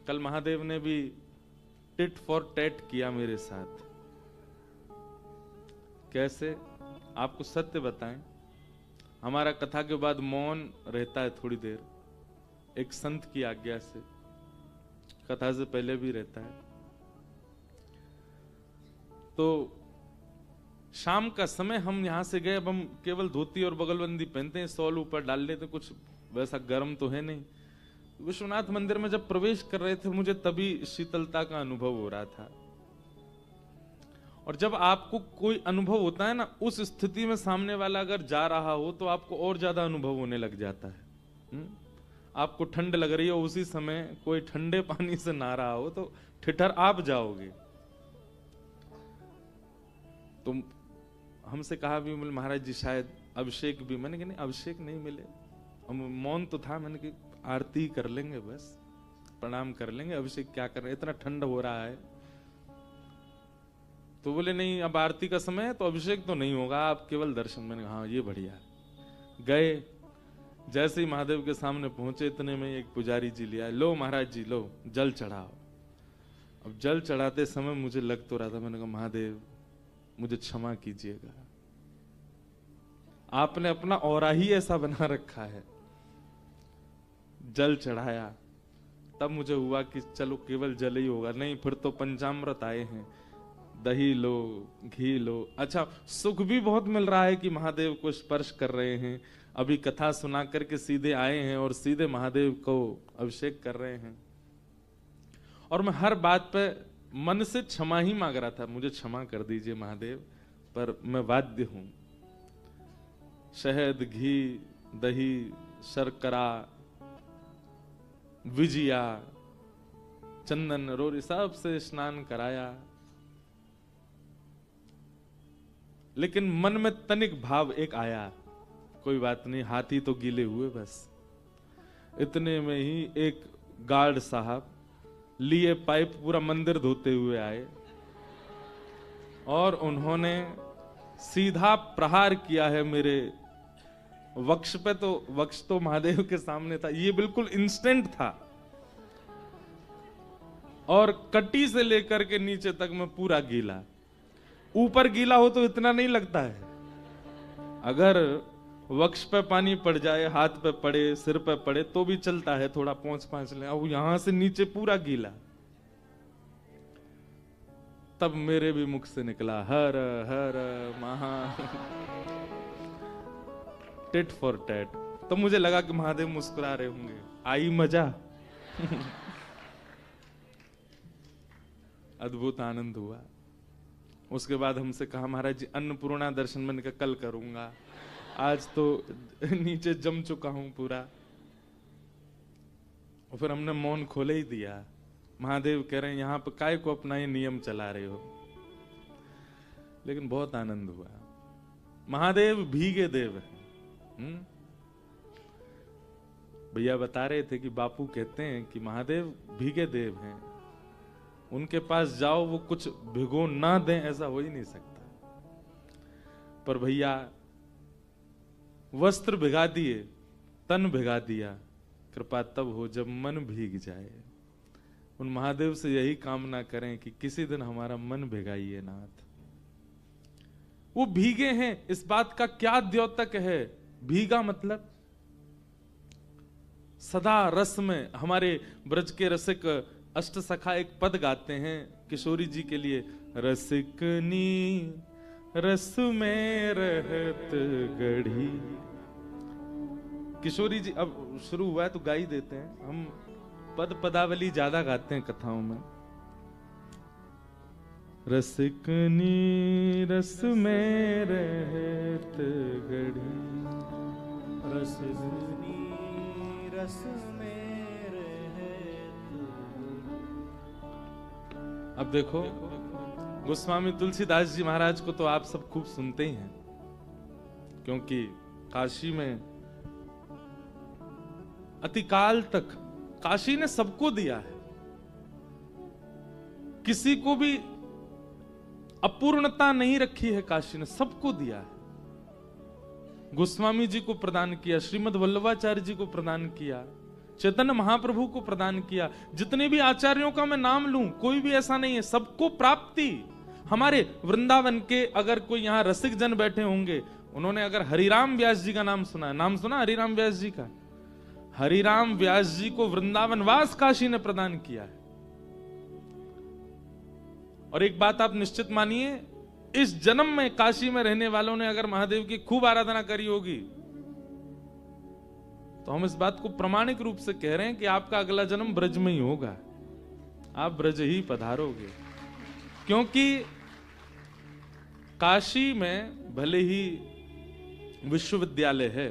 कल महादेव ने भी टिट फॉर टैट किया मेरे साथ। कैसे? आपको सत्य बताएं, हमारा कथा के बाद मौन रहता है थोड़ी देर, एक संत की आज्ञा से, कथा से पहले भी रहता है। तो शाम का समय हम यहां से गए, अब हम केवल धोती और बगलबंदी पहनते हैं, शॉल ऊपर डाल लेते, कुछ वैसा गर्म तो है नहीं। विश्वनाथ मंदिर में जब प्रवेश कर रहे थे, मुझे तभी शीतलता का अनुभव हो रहा था। और जब आपको कोई अनुभव होता है ना, उस स्थिति में सामने वाला अगर जा रहा हो तो आपको और ज्यादा अनुभव होने लग जाता है। आपको ठंड लग रही हो, उसी समय कोई ठंडे पानी से नहा रहा हो तो ठिठर आप जाओगे। तो हमसे कहा भी, महाराज जी शायद अभिषेक भी, मैंने कहा नहीं अभिषेक नहीं मिले, मौन तो था, मैंने कहा आरती कर लेंगे, बस प्रणाम कर लेंगे, अभिषेक क्या कर रहे हैं, इतना ठंड हो रहा है। तो बोले नहीं, अब आरती का समय है तो अभिषेक तो नहीं होगा, आप केवल दर्शन। मैंने हाँ ये बढ़िया। गए, जैसे ही महादेव के सामने पहुंचे, इतने में एक पुजारी जी लिया, लो महाराज जी लो जल चढ़ाओ। अब जल चढ़ाते समय मुझे लग तो रहा था, मैंने कहा महादेव मुझे क्षमा कीजिएगा, आपने अपना औरा ही ऐसा बना रखा है। जल चढ़ाया, तब मुझे हुआ कि चलो केवल जल ही होगा, नहीं फिर तो पंचामृत आए हैं, दही लो, घी लो। अच्छा, सुख भी बहुत मिल रहा है कि महादेव को स्पर्श कर रहे हैं, अभी कथा सुना करके सीधे आए हैं और सीधे महादेव को अभिषेक कर रहे हैं। और मैं हर बात पे मन से क्षमा ही मांग रहा था, मुझे क्षमा कर दीजिए महादेव, पर मैं बाध्य हूं। शहद, घी, दही, शर्करा, विजिया, चंदन, रोरी सब से स्नान कराया, लेकिन मन में तनिक भाव एक आया, कोई बात नहीं, हाथी तो गीले हुए बस। इतने में ही एक गार्ड साहब लिए पाइप पूरा मंदिर धोते हुए आए और उन्होंने सीधा प्रहार किया है मेरे वक्ष पे। तो वक्ष तो महादेव के सामने था, ये बिल्कुल इंस्टेंट था, और कटी से लेकर के नीचे तक मैं पूरा गीला। ऊपर गीला हो तो इतना नहीं लगता है, अगर वक्ष पे पानी पड़ जाए, हाथ पे पड़े, सिर पे पड़े तो भी चलता है, थोड़ा पोंछ ले, अब यहां से नीचे पूरा गीला। तब मेरे भी मुख से निकला हर हर महा टिट फॉर टैट। तो मुझे लगा कि महादेव मुस्कुरा रहे होंगे, आई मजा। अद्भुत आनंद हुआ। उसके बाद हमसे कहा महाराज जी अन्नपूर्णा दर्शन, मैंने कहा कल करूंगा, आज तो नीचे जम चुका हूं पूरा। और फिर हमने मौन खोले ही दिया। महादेव कह रहे हैं यहां पर काय को अपना ये नियम चला रहे हो, लेकिन बहुत आनंद हुआ। महादेव भीगे देव है। भैया बता रहे थे कि बापू कहते हैं कि महादेव भीगे देव हैं, उनके पास जाओ वो कुछ भिगो ना दें, ऐसा हो ही नहीं सकता। पर भैया वस्त्र भिगा दिए, तन भिगा दिया, कृपा तब हो जब मन भीग जाए। उन महादेव से यही कामना करें कि किसी दिन हमारा मन भिगाइए नाथ। वो भीगे हैं, इस बात का क्या द्योतक है? भीगा मतलब सदा रस में। हमारे ब्रज के रसिक अष्ट सखा एक पद गाते हैं किशोरी जी के लिए, रसिकनी रस में रहत गढ़ी। किशोरी जी अब शुरू हुआ है तो गा ही देते हैं, हम पद पदावली ज्यादा गाते हैं कथाओं में। रसिकनी रस में रहत गढ़ी, रसिकनी रस में रहत। अब देखो गोस्वामी तुलसीदास जी महाराज को तो आप सब खूब सुनते ही हैं, क्योंकि काशी में अतिकाल तक काशी ने सबको दिया है, किसी को भी अपूर्णता नहीं रखी है, काशी ने सबको दिया है। गोस्वामी जी को प्रदान किया, श्रीमद् वल्लभाचार्य जी को प्रदान किया, चैतन्य महाप्रभु को प्रदान किया। जितने भी आचार्यों का मैं नाम लूं, कोई भी ऐसा नहीं है, सबको प्राप्ति। हमारे वृंदावन के अगर कोई यहाँ रसिक जन बैठे होंगे, उन्होंने अगर हरिराम व्यास जी का नाम सुना है, नाम सुना हरिराम व्यास जी का? हरिराम व्यास जी को वृंदावन वास काशी ने प्रदान किया है। और एक बात आप निश्चित मानिए, इस जन्म में काशी में रहने वालों ने अगर महादेव की खूब आराधना करी होगी, तो हम इस बात को प्रामाणिक रूप से कह रहे हैं कि आपका अगला जन्म ब्रज में ही होगा, आप ब्रज ही पधारोगे। क्योंकि काशी में भले ही विश्वविद्यालय है,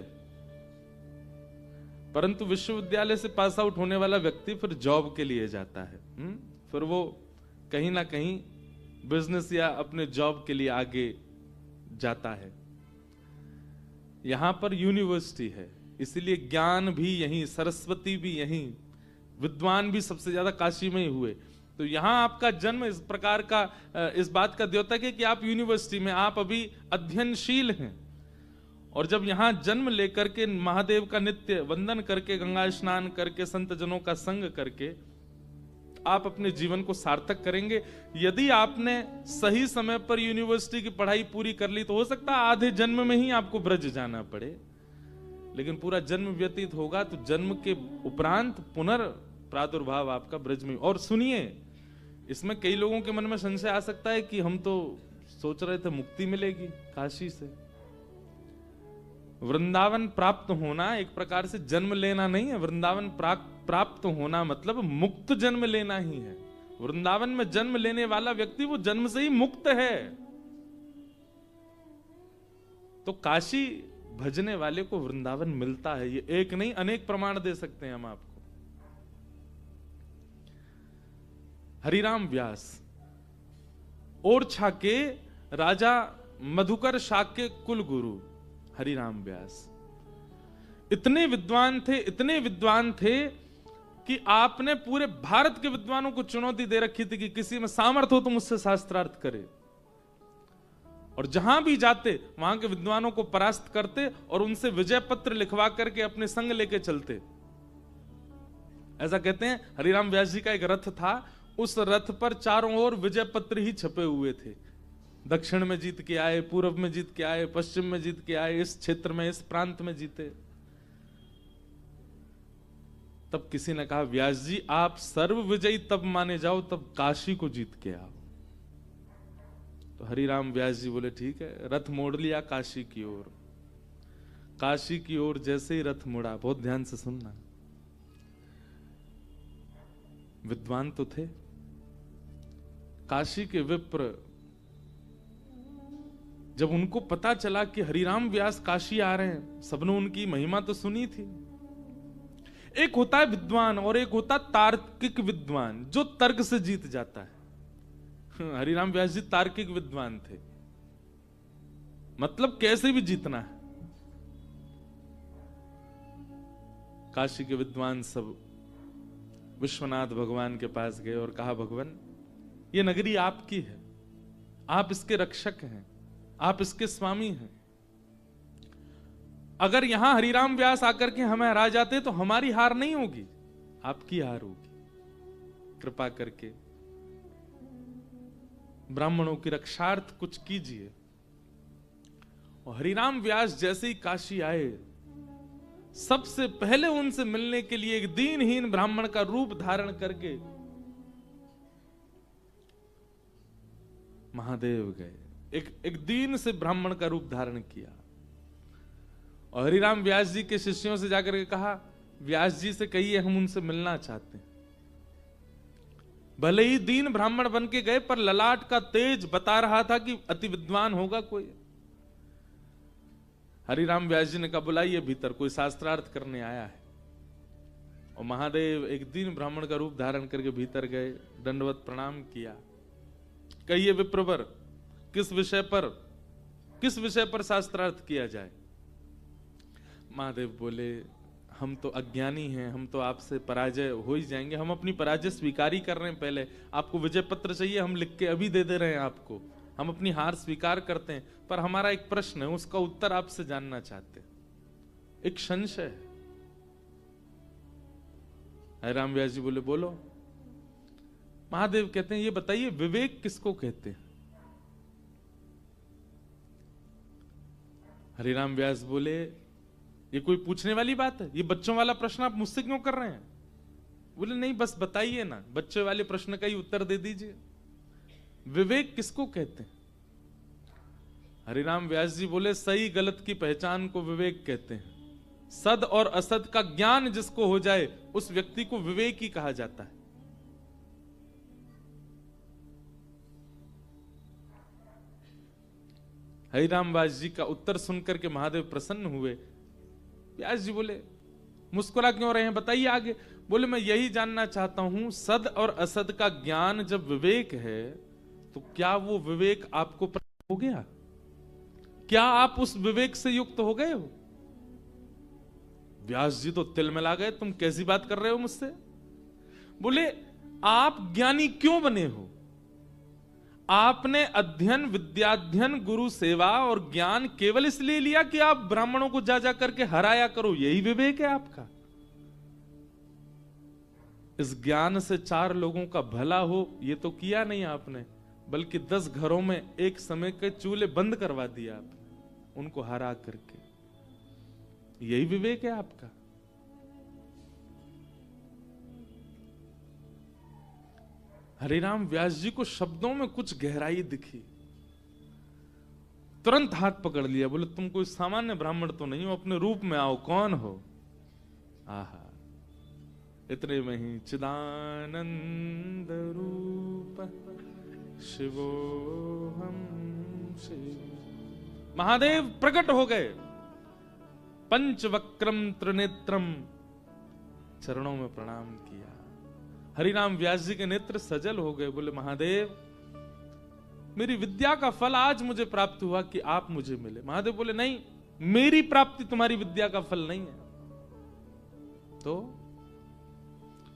परंतु विश्वविद्यालय से पास आउट होने वाला व्यक्ति फिर जॉब के लिए जाता है। फिर वो कहीं ना कहीं बिजनेस या अपने जॉब के लिए आगे जाता है। यहां पर यूनिवर्सिटी है, इसलिए ज्ञान भी यहीं, सरस्वती भी यहीं, विद्वान भी सबसे ज्यादा काशी में ही हुए। तो यहां आपका जन्म इस प्रकार का, इस बात का द्योतक है कि आप यूनिवर्सिटी में, आप अभी अध्ययनशील हैं। और जब यहां जन्म लेकर के महादेव का नित्य वंदन करके, गंगा स्नान करके, संत जनों का संग करके आप अपने जीवन को सार्थक करेंगे। यदि आपने सही समय पर यूनिवर्सिटी की पढ़ाई पूरी कर ली, तो हो सकता है आधे जन्म में ही आपको ब्रज जाना पड़े, लेकिन पूरा जन्म व्यतीत होगा तो जन्म के उपरांत पुनर्प्रादुर्भाव आपका ब्रज में। और सुनिए, इसमें कई लोगों के मन में संशय आ सकता है कि हम तो सोच रहे थे मुक्ति मिलेगी काशी से। वृंदावन प्राप्त होना एक प्रकार से जन्म लेना नहीं है। वृंदावन प्राप्त होना मतलब मुक्त जन्म लेना ही है। वृंदावन में जन्म लेने वाला व्यक्ति वो जन्म से ही मुक्त है। तो काशी भजने वाले को वृंदावन मिलता है, ये एक नहीं अनेक प्रमाण दे सकते हैं हम आपको। हरिराम व्यास ओरछा के राजा मधुकर शाक के कुल गुरु हरिराम व्यास इतने विद्वान थे, इतने विद्वान थे कि आपने पूरे भारत के विद्वानों को चुनौती दे रखी थी कि किसी में सामर्थ्य हो तो मुझसे शास्त्रार्थ करे। और जहां भी जाते वहां के विद्वानों को परास्त करते और उनसे विजय पत्र लिखवा करके अपने संग लेके चलते। ऐसा कहते हैं हरिराम व्यास जी का एक रथ था, उस रथ पर चारों ओर विजय पत्र ही छपे हुए थे। दक्षिण में जीत के आए, पूर्व में जीत के आए, पश्चिम में जीत के आए, इस क्षेत्र में, इस प्रांत में जीते। तब किसी ने कहा, व्यास जी आप सर्व विजयी तब माने जाओ तब काशी को जीत के आओ। तो हरिराम व्यास जी बोले ठीक है, रथ मोड़ लिया काशी की ओर। काशी की ओर जैसे ही रथ मुड़ा, बहुत ध्यान से सुनना, विद्वान तो थे, काशी के विप्र जब उनको पता चला कि हरिराम व्यास काशी आ रहे हैं, सबने उनकी महिमा तो सुनी थी। एक होता है विद्वान और एक होता तार्किक विद्वान, जो तर्क से जीत जाता है। हरिराम व्यास जी तार्किक विद्वान थे, मतलब कैसे भी जीतना है। काशी के विद्वान सब विश्वनाथ भगवान के पास गए और कहा, भगवान ये नगरी आपकी है, आप इसके रक्षक हैं, आप इसके स्वामी हैं। अगर यहां हरिराम व्यास आकर के हमें हरा जाते तो हमारी हार नहीं होगी, आपकी हार होगी। कृपा करके ब्राह्मणों की रक्षार्थ कुछ कीजिए। और हरिराम व्यास जैसे ही काशी आए, सबसे पहले उनसे मिलने के लिए एक दीनहीन ब्राह्मण का रूप धारण करके महादेव गए। एक दीन से ब्राह्मण का रूप धारण किया और हरिराम व्यास जी के शिष्यों से जाकर के कहा, व्यास जी से कहिए हम उनसे मिलना चाहते हैं। भले ही दीन ब्राह्मण बन के गए, पर ललाट का तेज बता रहा था कि अति विद्वान होगा कोई। हरिराम व्यास जी ने कहा, बुलाइए भीतर, कोई शास्त्रार्थ करने आया है। और महादेव एक दीन ब्राह्मण का रूप धारण करके भीतर गए, दंडवत प्रणाम किया। कहिए विप्रवर, किस विषय पर शास्त्रार्थ किया जाए? महादेव बोले, हम तो अज्ञानी हैं, हम तो आपसे पराजय हो ही जाएंगे, हम अपनी पराजय स्वीकार ही कर रहे हैं। पहले आपको विजय पत्र चाहिए, हम लिख के अभी दे दे रहे हैं आपको, हम अपनी हार स्वीकार करते हैं। पर हमारा एक प्रश्न है, उसका उत्तर आपसे जानना चाहते हैं, एक संशय है। हरिराम व्यास जी बोले बोलो। महादेव कहते हैं ये बताइए विवेक किसको कहते हैं? हरिराम व्यास बोले ये कोई पूछने वाली बात है? ये बच्चों वाला प्रश्न आप मुझसे क्यों कर रहे हैं? बोले नहीं बस बताइए ना, बच्चे वाले प्रश्न का ही उत्तर दे दीजिए। विवेक किसको कहते हैं? हरिराम व्यास जी बोले सही गलत की पहचान को विवेक कहते हैं। सद और असद का ज्ञान जिसको हो जाए उस व्यक्ति को विवेक ही कहा जाता है। हरिराम व्यास जी का उत्तर सुनकर के महादेव प्रसन्न हुए। व्यास जी बोले मुस्कुरा क्यों रहे हैं, बताइए आगे। बोले मैं यही जानना चाहता हूं, सद और असद का ज्ञान जब विवेक है तो क्या वो विवेक आपको प्राप्त हो गया? क्या आप उस विवेक से युक्त हो गए हो? व्यास जी तो तिलमिला गए, तुम कैसी बात कर रहे हो मुझसे? बोले आप ज्ञानी क्यों बने हो? आपने अध्ययन विद्याध्ययन गुरु सेवा और ज्ञान केवल इसलिए लिया कि आप ब्राह्मणों को जा जा करके हराया करो, यही विवेक है आपका? इस ज्ञान से 4 लोगों का भला हो ये तो किया नहीं आपने, बल्कि 10 घरों में एक समय के चूल्हे बंद करवा दिया आपने उनको हरा करके। यही विवेक है आपका? हरिराम व्यास जी को शब्दों में कुछ गहराई दिखी, तुरंत हाथ पकड़ लिया। बोले तुम कोई सामान्य ब्राह्मण तो नहीं हो, अपने रूप में आओ, कौन हो? आहा, इतने में ही चिदानंद रूप शिवोहम शिव महादेव प्रकट हो गए। पंचवक्रम त्रिनेत्रम, चरणों में प्रणाम किया। हरिराम व्यास जी के नेत्र सजल हो गए। बोले महादेव मेरी विद्या का फल आज मुझे प्राप्त हुआ कि आप मुझे मिले। महादेव बोले नहीं, मेरी प्राप्ति तुम्हारी विद्या का फल नहीं है। तो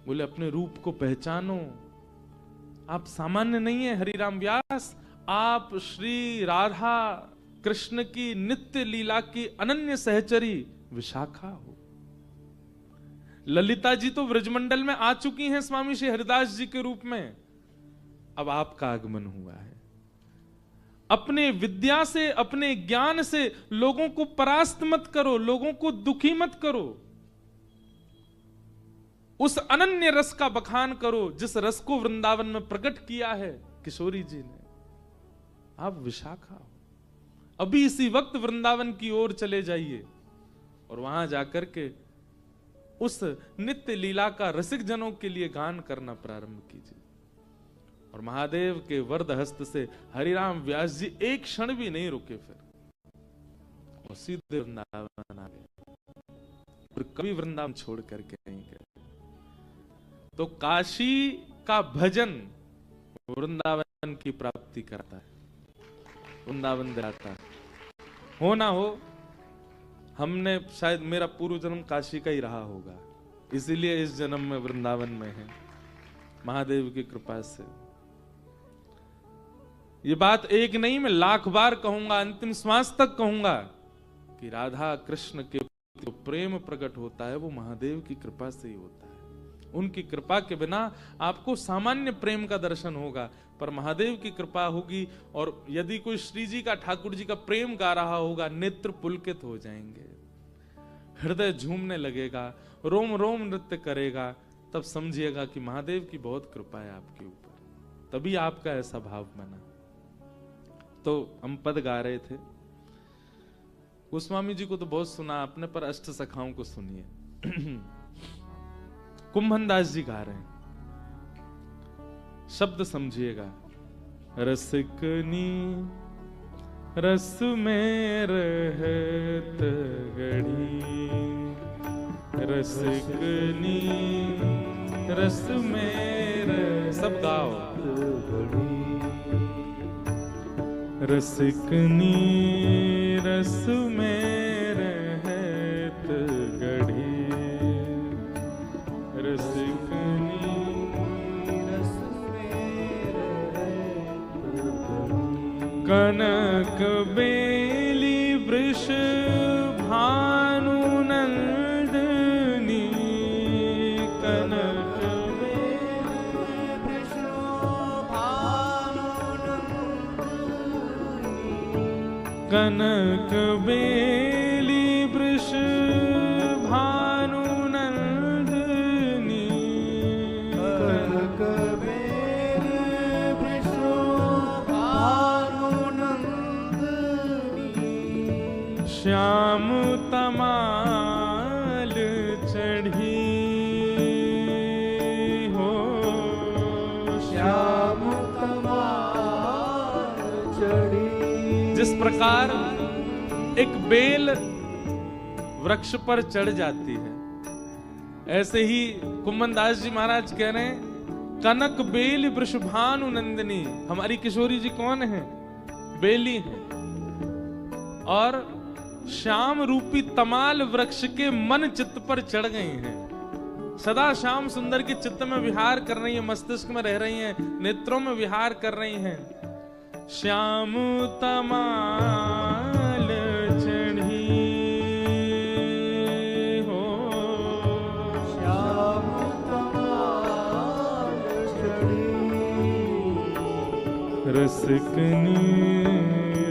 बोले अपने रूप को पहचानो, आप सामान्य नहीं है हरिराम व्यास, आप श्री राधा कृष्ण की नित्य लीला की अनन्य सहचरी विशाखा हो। ललिता जी तो व्रजमंडल में आ चुकी हैं स्वामी श्री हरिदास जी के रूप में, अब आपका आगमन हुआ है। अपने विद्या से अपने ज्ञान से लोगों को परास्त मत करो, लोगों को दुखी मत करो, उस अनन्य रस का बखान करो जिस रस को वृंदावन में प्रकट किया है किशोरी जी ने। आप विशाखा हो, अभी इसी वक्त वृंदावन की ओर चले जाइए और वहां जाकर के उस नित्य लीला का रसिक जनों के लिए गान करना प्रारंभ कीजिए। और महादेव के वरद हस्त से हरिराम व्यास जी एक क्षण भी नहीं रुके, फिर और सीधे वृंदावन आ गए और कभी वृंदावन छोड़ करके नहीं गए। तो काशी का भजन वृंदावन की प्राप्ति करता है, वृंदावन दिलाता है। हो ना हो, हमने शायद, मेरा पूर्व जन्म काशी का ही रहा होगा, इसीलिए इस जन्म में वृंदावन में है महादेव की कृपा से। ये बात एक नहीं, मैं 1,00,000 बार कहूंगा, अंतिम श्वास तक कहूंगा कि राधा कृष्ण के जो प्रेम प्रकट होता है वो महादेव की कृपा से ही होता है। उनकी कृपा के बिना आपको सामान्य प्रेम का दर्शन होगा, पर महादेव की कृपा होगी। और यदि कोई श्री जी का, ठाकुर जी का प्रेम गा रहा होगा, नेत्र पुलकित हो जाएंगे, हृदय झूमने लगेगा, रोम रोम नृत्य करेगा, तब समझिएगा कि महादेव की बहुत कृपा है आपके ऊपर, तभी आपका ऐसा भाव बना। तो हम पद गा रहे थे, गोस्वामी जी को तो बहुत सुना आपने, पर अष्ट सखाओं को सुनिए। कुंभन दास जी गा रहे हैं, शब्द समझिएगा। रसिकनी रस में रहत गढ़ी, रसिकनी रस में रह, सब गाओ। रसिकनी रस में रहत गढ़ी, रसिकनी रस में रहत गढ़ी। कनक बेली वृष भानु नंदनी, कनक कनक बेली वृष भानु नंदनी, कनक बेली वृष भानु नंदनी, श्याम तमाल चढ़ी हो, श्याम तमाल चढ़ी। जिस प्रकार एक बेल वृक्ष पर चढ़ जाती है, ऐसे ही कुम्भनदास जी महाराज कह रहे हैं कनक बेल वृषभानु नंदिनी। हमारी किशोरी जी कौन है? बेली है। और श्याम रूपी तमाल वृक्ष के मन चित्त पर चढ़ गई हैं। सदा श्याम सुंदर के चित्त में विहार कर रही है, मस्तिष्क में रह रही हैं, नेत्रों में विहार कर रही हैं। श्याम तमाल चढ़ी हो, श्याम तमाल चढ़ी। रसिकनी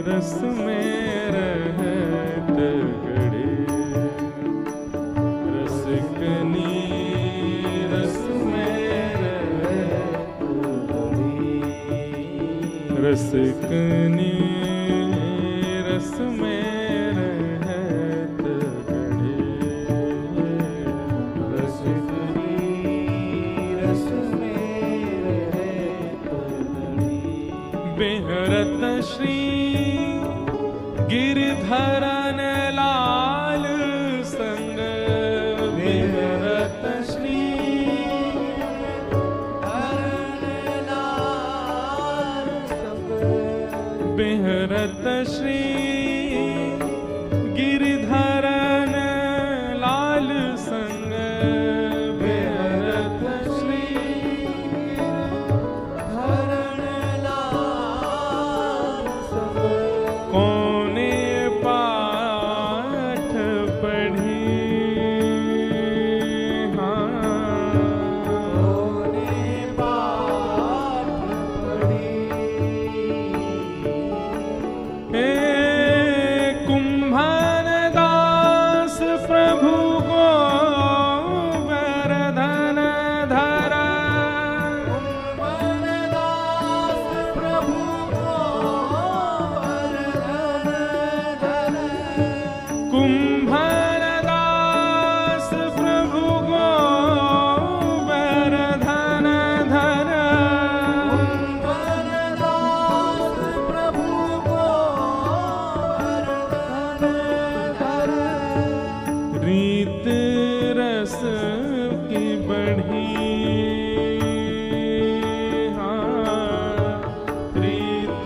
रस में रहत गड़े, रसिकनी रस में रहत गड़े, रसिकनी रस में रहत गड़े, रसिकनी रस में रहत गड़े। बेहरत श्री गिरधरन लाल संग, बेहरत श्री धरन लाल संग, बेहरत श्री गिरधरन लाल संग, बेहरत श्री धरन लाल संग। कौने पाठ पढ़ी, हाँ कौने पाठ पढ़ी। हे कुंभन दास प्रभु को वरधन धरा, कुंभनदास प्रभु को वरधन धर। कुंभन दास प्रभु को वरधन धरा, कुंभनदास प्रभु को वरधन धर। रीत रस की बढ़ी, हाँ रीत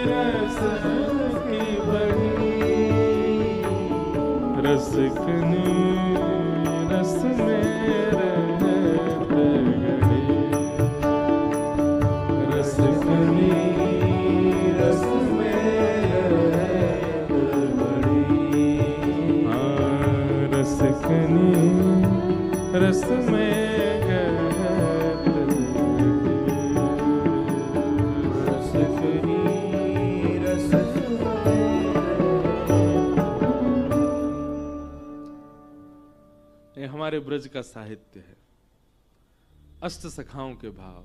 रस की बढ़ी, रसिकनी रस में रहत गड़े, रसिकनी रस में रहत गड़ी। रसिकनी रस में रहत रसिकनी रस में। ये हमारे ब्रज का साहित्य है। अष्ट सखाओं के भाव,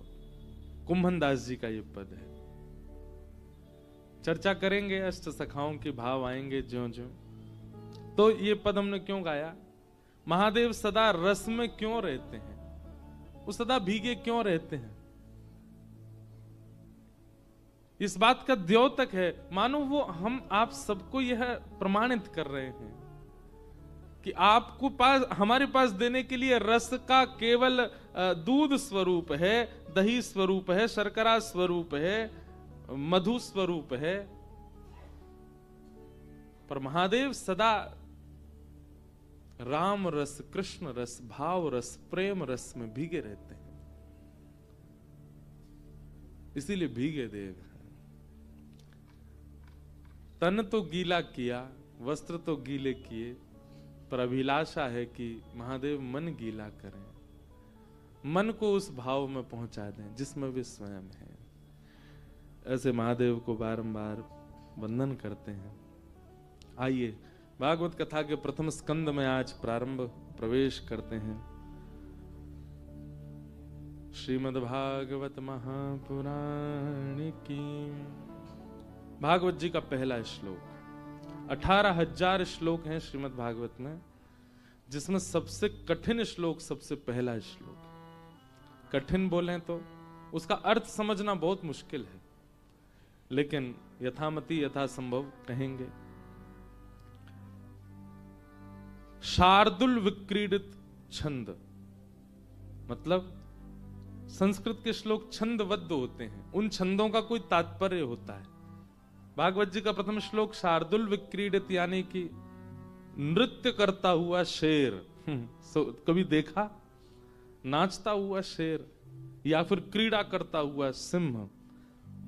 कुंभनदास जी का ये पद है। चर्चा करेंगे, अष्ट सखाओं के भाव आएंगे ज्यों ज्यों। तो ये पद हमने क्यों गाया? महादेव सदा रस में क्यों रहते हैं? वो सदा भीगे क्यों रहते हैं? इस बात का द्योतक है, मानो वो हम आप सबको यह प्रमाणित कर रहे हैं कि आपको पास, हमारे पास देने के लिए रस का केवल दूध स्वरूप है, दही स्वरूप है, शर्करा स्वरूप है, मधु स्वरूप है। पर महादेव सदा राम रस, कृष्ण रस, भाव रस, प्रेम रस में भीगे रहते हैं। इसीलिए भीगे देव हैं। तन तो गीला किया, वस्त्र तो गीले किए, पर अभिलाषा है कि महादेव मन गीला करें, मन को उस भाव में पहुंचा दें जिसमें वे स्वयं हैं। ऐसे महादेव को बारंबार वंदन करते हैं। आइए भागवत कथा के प्रथम स्कंद में आज प्रारंभ प्रवेश करते हैं। श्रीमद् भागवत महापुराण की भागवत जी का पहला श्लोक। 18,000 श्लोक हैं श्रीमद् भागवत में, जिसमें सबसे कठिन श्लोक सबसे पहला श्लोक। कठिन बोलें तो उसका अर्थ समझना बहुत मुश्किल है, लेकिन यथामति यथासंभव कहेंगे। शार्दुल विक्रीडित छंद, मतलब संस्कृत के श्लोक छंदबद्ध होते हैं, उन छंदों का कोई तात्पर्य होता है। भागवत जी का प्रथम श्लोक शार्दुल विक्रीडित यानी कि नृत्य करता हुआ शेर। कभी देखा नाचता हुआ शेर या फिर क्रीड़ा करता हुआ सिंह,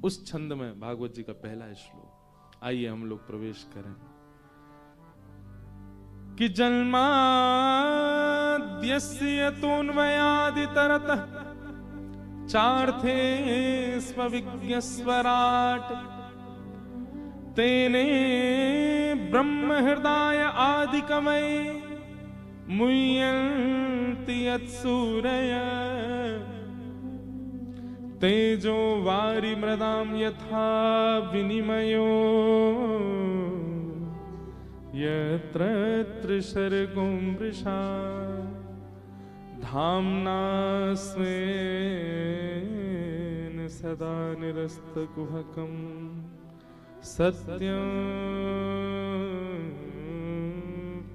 उस छंद में भागवत जी का पहला श्लोक। आइए हम लोग प्रवेश करें। कि जन्माद्यस्य तोन्वयादितरतः चार्थे स्वविज्ञस्वराट् तेने ब्रह्म हृदय आदिकमये मुह्यन्ति यत्सूरयः तेजो वारि मृदाम यथा विनिमयो यत्र त्रिसर्गो मृषा धाम्ना स्वेन सदा निरस्तकुहकं सत्यं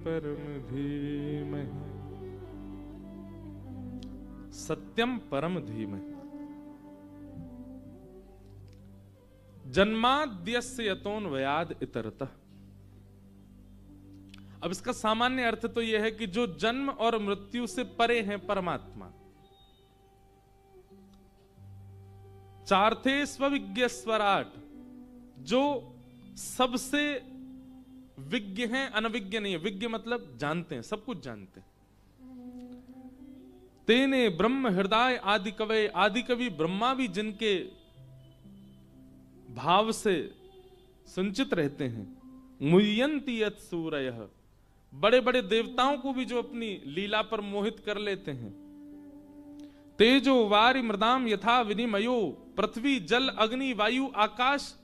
परम धीमहि। सत्यम परम धीमहि। जन्माद्यस्य यतोन्वयाद् इतरतः। अब इसका सामान्य अर्थ तो यह है कि जो जन्म और मृत्यु से परे हैं परमात्मा। चार्थे स्वविज्ञ स्वराट, जो सबसे विज्ञ हैं, अनविज्ञ नहीं है। विज्ञ मतलब जानते हैं, सब कुछ जानते हैं। तेने ब्रह्म हृदय आदि कवि, आदि कवि ब्रह्मा भी जिनके भाव से संचित रहते हैं। मुह्यन्ति यत् सूरयः, बड़े बड़े देवताओं को भी जो अपनी लीला पर मोहित कर लेते हैं। तेजो वारि मृदाम यथा विनिमयो, पृथ्वी जल अग्नि वायु आकाश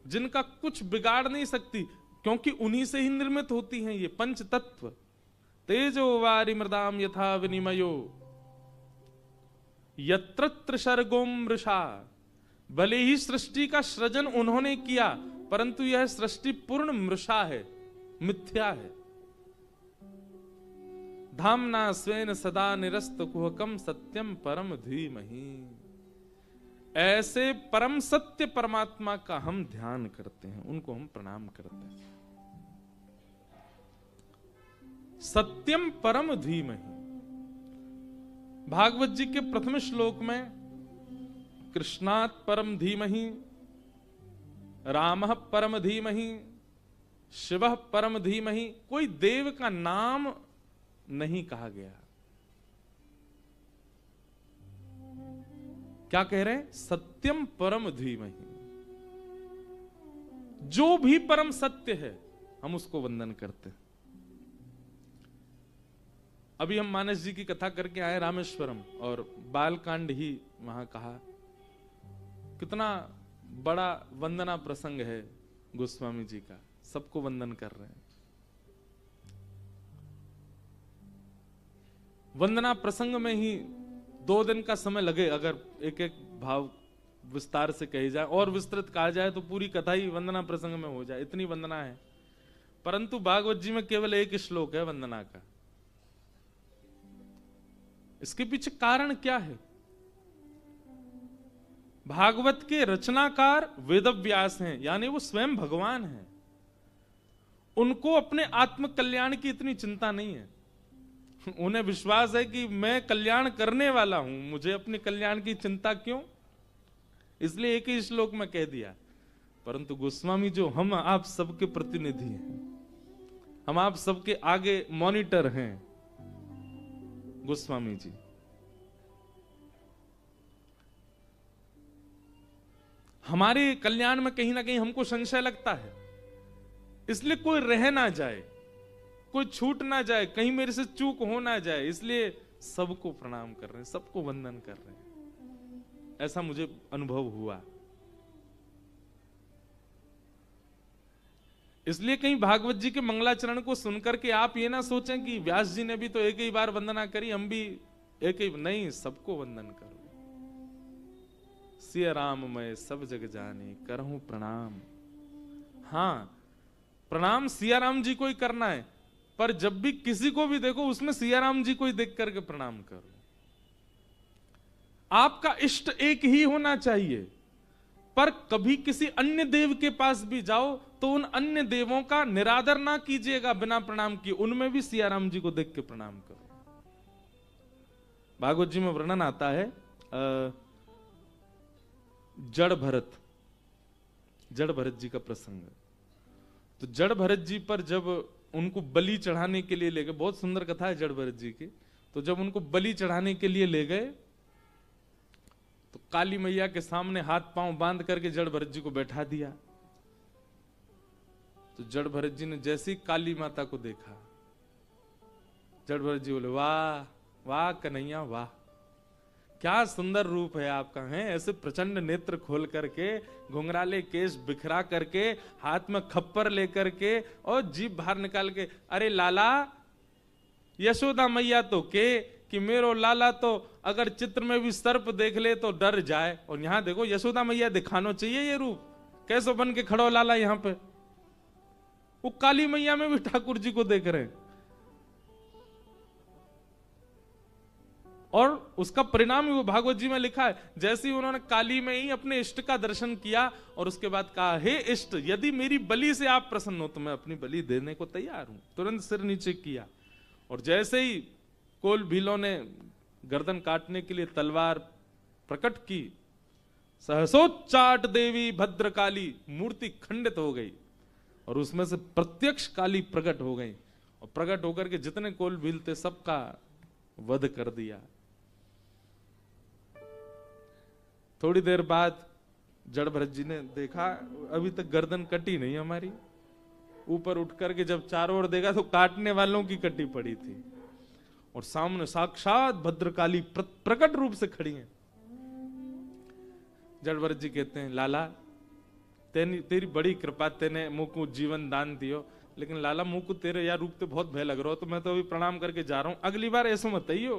जिनका कुछ बिगाड़ नहीं सकती, क्योंकि उन्हीं से ही निर्मित होती हैं ये पंच तत्व। तेजो वारि मृदाम यथा विनिमयो यत्र त्रिसर्गो मृषा, भले ही सृष्टि का सृजन उन्होंने किया, परंतु यह सृष्टि पूर्ण मृषा है, मिथ्या है। धाम्ना स्वेन सदा निरस्त कुहकम सत्यम परम धीमहि। ऐसे परम सत्य परमात्मा का हम ध्यान करते हैं, उनको हम प्रणाम करते हैं। सत्यम परम धीमहि। भागवत जी के प्रथम श्लोक में कृष्णात् परम धीमहि, रामः परम धीमहि, शिवः परम धीमहि, कोई देव का नाम नहीं कहा गया। क्या कह रहे हैं? सत्यम परम धीमहि। जो भी परम सत्य है हम उसको वंदन करते हैं। अभी हम मानस जी की कथा करके आए रामेश्वरम, और बालकांड ही वहां कहा। कितना बड़ा वंदना प्रसंग है गोस्वामी जी का, सबको वंदन कर रहे हैं। वंदना प्रसंग में ही 2 दिन का समय लगे, अगर एक एक भाव विस्तार से कही जाए और विस्तृत कहा जाए तो पूरी कथा ही वंदना प्रसंग में हो जाए, इतनी वंदना है। परंतु भागवत जी में केवल एक श्लोक है वंदना का। इसके पीछे कारण क्या है? भागवत के रचनाकार वेदव्यास हैं, यानी वो स्वयं भगवान हैं। उनको अपने आत्म कल्याण की इतनी चिंता नहीं है। उन्हें विश्वास है कि मैं कल्याण करने वाला हूं, मुझे अपने कल्याण की चिंता क्यों, इसलिए एक ही श्लोक में कह दिया। परंतु गोस्वामी जो हम आप सबके प्रतिनिधि हैं, हम आप सबके आगे मॉनिटर हैं गोस्वामी जी। हमारे कल्याण में कहीं ना कहीं हमको संशय लगता है इसलिए कोई रह ना जाए, कोई छूट ना जाए, कहीं मेरे से चूक हो ना जाए, इसलिए सबको प्रणाम कर रहे हैं, सबको वंदन कर रहे हैं। ऐसा मुझे अनुभव हुआ। इसलिए कहीं भागवत जी के मंगलाचरण को सुनकर के आप ये ना सोचें कि व्यास जी ने भी तो एक ही बार वंदना करी, हम भी एक ही, नहीं, सबको वंदन करो। सिया राम मैं सब जग जाने करहूं प्रणाम। हां, प्रणाम सिया राम जी को ही करना है, पर जब भी किसी को भी देखो उसमें सिया राम जी को ही देख करके प्रणाम करो। आपका इष्ट एक ही होना चाहिए, पर कभी किसी अन्य देव के पास भी जाओ तो उन अन्य देवों का निरादर ना कीजिएगा बिना प्रणाम किए, उनमें भी सिया राम जी को देख के प्रणाम करो। भागवत जी में वर्णन आता है जड़ भरत जी का प्रसंग। तो जड़ भरत जी पर जब उनको बलि चढ़ाने के लिए ले गए, बहुत सुंदर कथा है जड़ भरत जी की। तो जब उनको बलि चढ़ाने के लिए ले गए तो काली मैया के सामने हाथ पांव बांध करके जड़ भरत जी को बैठा दिया। तो जड़ भरत जी ने जैसी काली माता को देखा, जड़ भरत जी बोले वाह वाह कन्हैया वाह, क्या सुंदर रूप है आपका, है ऐसे प्रचंड नेत्र खोल करके, घुंघराले केश बिखरा करके, हाथ में खप्पर लेकर के और जीभ बाहर निकाल के, अरे लाला यशोदा मैया तो के कि मेरो लाला तो अगर चित्र में भी सर्प देख ले तो डर जाए। और यहां देखो यशोदा मैया दिखाना चाहिए ये रूप, कैसे बन के खड़ो लाला यहां पे। वो काली मैया में भी ठाकुर जी को देख रहे हैं, और उसका परिणाम ही वो भागवत जी में लिखा है। जैसे ही उन्होंने काली में ही अपने इष्ट का दर्शन किया और उसके बाद कहा, हे इष्ट यदि मेरी बलि से आप प्रसन्न हो तो मैं अपनी बलि देने को तैयार हूं। तुरंत सिर नीचे किया, और जैसे ही कोल भीलों ने गर्दन काटने के लिए तलवार प्रकट की, सहसोच्चाट देवी भद्रकाली मूर्ति खंडित हो गई और उसमें से प्रत्यक्ष काली प्रकट हो गई, और प्रकट होकर के जितने कोल भील थे सबका वध कर दिया। थोड़ी देर बाद जड़ भरत जी ने देखा अभी तक गर्दन कटी नहीं हमारी, ऊपर उठ करके जब चारों ओर देखा तो काटने वालों की कटी पड़ी थी, और सामने साक्षात भद्रकाली प्रकट रूप से खड़ी हैं। जड़ भरत जी कहते हैं, लाला तेरी बड़ी कृपा, तेने मुझ को जीवन दान दियो, लेकिन लाला मुझ को तेरे यार रूप तो बहुत भय लग रहा हो, तो मैं तो अभी प्रणाम करके जा रहा हूं, अगली बार ऐसा मत आइयो,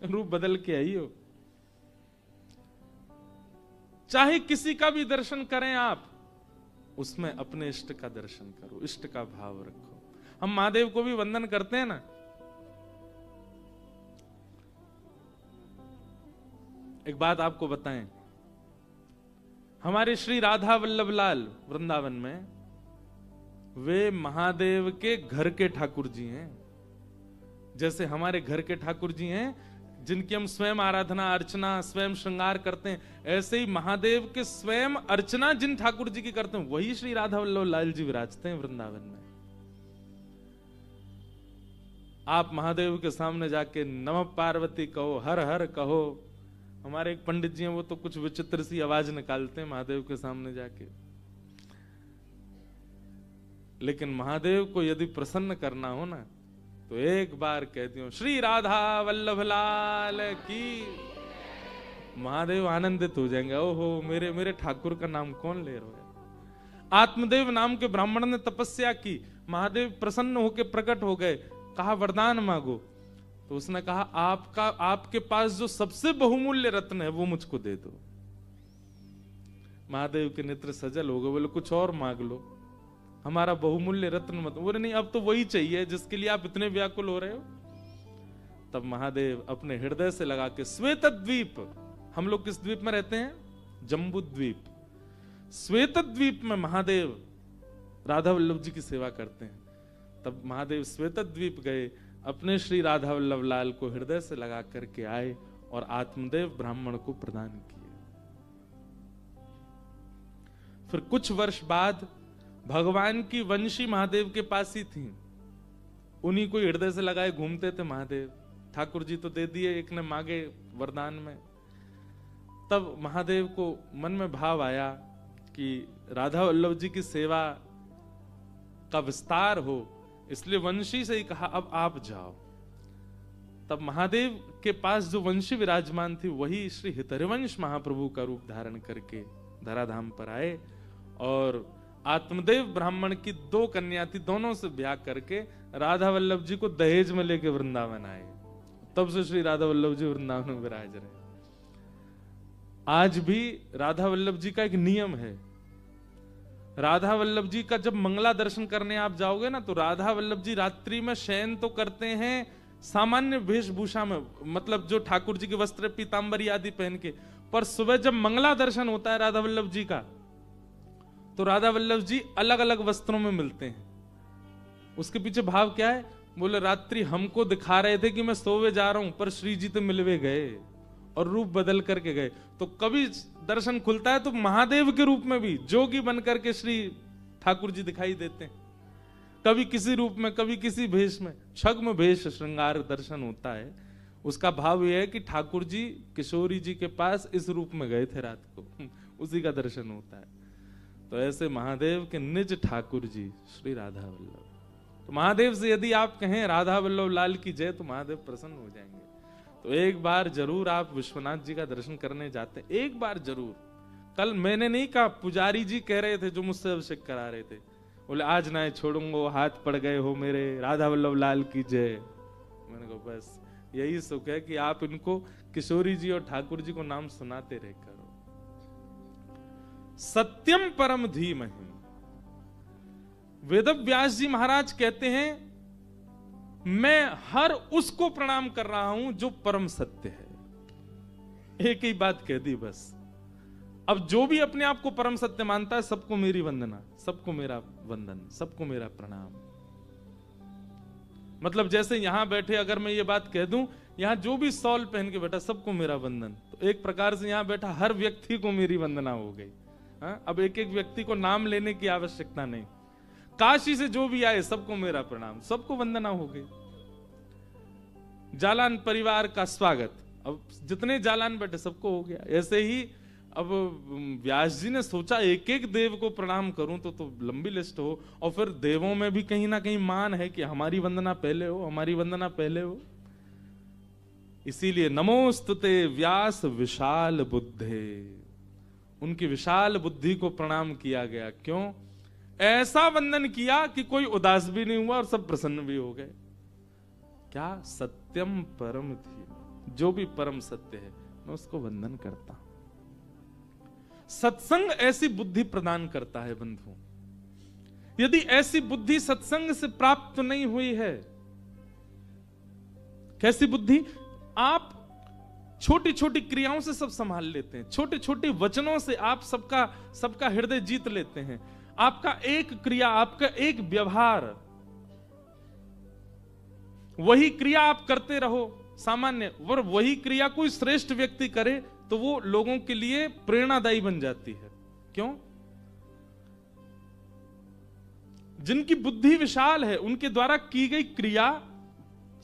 रूप बदल के आइयो। चाहे किसी का भी दर्शन करें आप, उसमें अपने इष्ट का दर्शन करो, इष्ट का भाव रखो। हम महादेव को भी वंदन करते हैं ना। एक बात आपको बताएं, हमारे श्री राधा वल्लभ लाल वृंदावन में वे महादेव के घर के ठाकुर जी हैं। जैसे हमारे घर के ठाकुर जी हैं जिनकी हम स्वयं आराधना अर्चना स्वयं श्रृंगार करते हैं, ऐसे ही महादेव के स्वयं अर्चना जिन ठाकुर जी की करते हैं वही श्री राधा वल्लभ लाल जी विराजते हैं वृंदावन में। आप महादेव के सामने जाके नमः पार्वती कहो, हर हर कहो। हमारे एक पंडित जी हैं, वो तो कुछ विचित्र सी आवाज निकालते हैं महादेव के सामने जाके। लेकिन महादेव को यदि प्रसन्न करना हो ना तो एक बार कहती हूं श्री राधा वल्लभ लाल की, महादेव आनंदित हो जाएंगे। ओहो मेरे ठाकुर का नाम कौन ले रहा है। आत्मदेव नाम के ब्राह्मण ने तपस्या की, महादेव प्रसन्न होकर प्रकट हो गए, कहा वरदान मांगो। तो उसने कहा आपके पास जो सबसे बहुमूल्य रत्न है वो मुझको दे दो। महादेव के नेत्र सजल हो गए, बोले कुछ और मांग लो, हमारा बहुमूल्य रत्न मत। बोले नहीं अब तो वही चाहिए जिसके लिए आप इतने व्याकुल हो रहे हो। तब महादेव अपने हृदय से लगा के श्वेत द्वीप, हम लोग किस द्वीप में रहते हैं? जम्बू द्वीप। श्वेत द्वीप में महादेव राधा वल्लभ जी की सेवा करते हैं। तब महादेव श्वेत द्वीप गए, अपने श्री राधा वल्लभ लाल को हृदय से लगा करके आए और आत्मदेव ब्राह्मण को प्रदान किए। फिर कुछ वर्ष बाद भगवान की वंशी महादेव के पास ही थी, उन्हीं को हृदय से लगाए घूमते थे महादेव। ठाकुर जी तो दे दिए, एक ने मांगे वरदान में। तब महादेव को मन में भाव आया कि राधा वल्लभ जी की सेवा का विस्तार हो, इसलिए वंशी से ही कहा अब आप जाओ। तब महादेव के पास जो वंशी विराजमान थी वही श्री हितरिवंश महाप्रभु का रूप धारण करके धराधाम पर आए और आत्मदेव ब्राह्मण की 2 कन्या थी, दोनों से ब्याह करके राधा वल्लभ जी को दहेज में लेके वृंदावन आए। तब से श्री राधा वल्लभ जी वृंदावन में विराज रहे। आज भी राधा वल्लभ जी का एक नियम है, राधा वल्लभ जी का जब मंगला दर्शन करने आप जाओगे ना, तो राधा वल्लभ जी रात्रि में शयन तो करते हैं सामान्य वेशभूषा में, मतलब जो ठाकुर जी के वस्त्र पीतांबरी आदि पहन के, पर सुबह जब मंगला दर्शन होता है राधा वल्लभ जी का, तो राधा वल्लभ जी अलग अलग वस्त्रों में मिलते हैं। उसके पीछे भाव क्या है? बोले रात्रि हमको दिखा रहे थे कि मैं सोवे जा रहा हूं, पर श्री जी तो मिलवे गए और रूप बदल करके गए। तो कभी दर्शन खुलता है तो महादेव के रूप में भी जोगी बन करके श्री ठाकुर जी दिखाई देते हैं, कभी किसी रूप में, कभी किसी भेष में, छद्म भेष श्रृंगार दर्शन होता है। उसका भाव यह है कि ठाकुर जी किशोरी जी के पास इस रूप में गए थे रात को, उसी का दर्शन होता है। तो ऐसे महादेव के निज ठाकुर जी श्री राधा वल्लभ। तो महादेव से यदि आप कहें राधा वल्लभ लाल की जय, तो महादेव प्रसन्न हो जाएंगे। तो एक बार जरूर आप विश्वनाथ जी का दर्शन करने जाते, एक बार जरूर। कल मैंने नहीं कहा, पुजारी जी कह रहे थे जो मुझसे अभिषेक करा रहे थे, बोले आज ना छोड़ूंगा, हाथ पड़ गए हो मेरे, राधा वल्लभ लाल की जय। मैंने कहा बस यही सुख है कि आप इनको किशोरी जी और ठाकुर जी को नाम सुनाते रह करो। सत्यम परम धीमहि, वेदव्यास जी महाराज कहते हैं मैं हर उसको प्रणाम कर रहा हूं जो परम सत्य है। एक ही बात कह दी बस। अब जो भी अपने आप को परम सत्य मानता है, सबको मेरी वंदना, सबको मेरा वंदन, सबको मेरा प्रणाम। मतलब जैसे यहां बैठे अगर मैं ये बात कह दूं, यहां जो भी सॉल पहन के बैठा सबको मेरा वंदन, तो एक प्रकार से यहां बैठा हर व्यक्ति को मेरी वंदना हो गई। अब एक एक व्यक्ति को नाम लेने की आवश्यकता नहीं। काशी से जो भी आए सबको मेरा प्रणाम, सबको वंदना हो गई। जालान परिवार का स्वागत, अब जितने जालान बैठे सबको हो गया। ऐसे ही अब व्यास जी ने सोचा एक एक देव को प्रणाम करूं तो लंबी लिस्ट हो, और फिर देवों में भी कहीं ना कहीं मान है कि हमारी वंदना पहले हो, हमारी वंदना पहले हो। इसीलिए नमोस्तुते व्यास विशाल बुद्धे, उनकी विशाल बुद्धि को प्रणाम किया गया। क्यों? ऐसा वंदन किया कि कोई उदास भी नहीं हुआ और सब प्रसन्न भी हो गए। क्या? सत्यम परम धीमहि, जो भी परम सत्य है मैं उसको वंदन करता हूं। सत्संग ऐसी बुद्धि प्रदान करता है बंधुओं। यदि ऐसी बुद्धि सत्संग से प्राप्त नहीं हुई है, कैसी बुद्धि? आप छोटी छोटी क्रियाओं से सब संभाल लेते हैं, छोटे छोटे वचनों से आप सबका हृदय जीत लेते हैं। आपका एक क्रिया, आपका एक व्यवहार, वही क्रिया आप करते रहो सामान्य, और वही क्रिया कोई श्रेष्ठ व्यक्ति करे तो वो लोगों के लिए प्रेरणादायी बन जाती है। क्यों? जिनकी बुद्धि विशाल है उनके द्वारा की गई क्रिया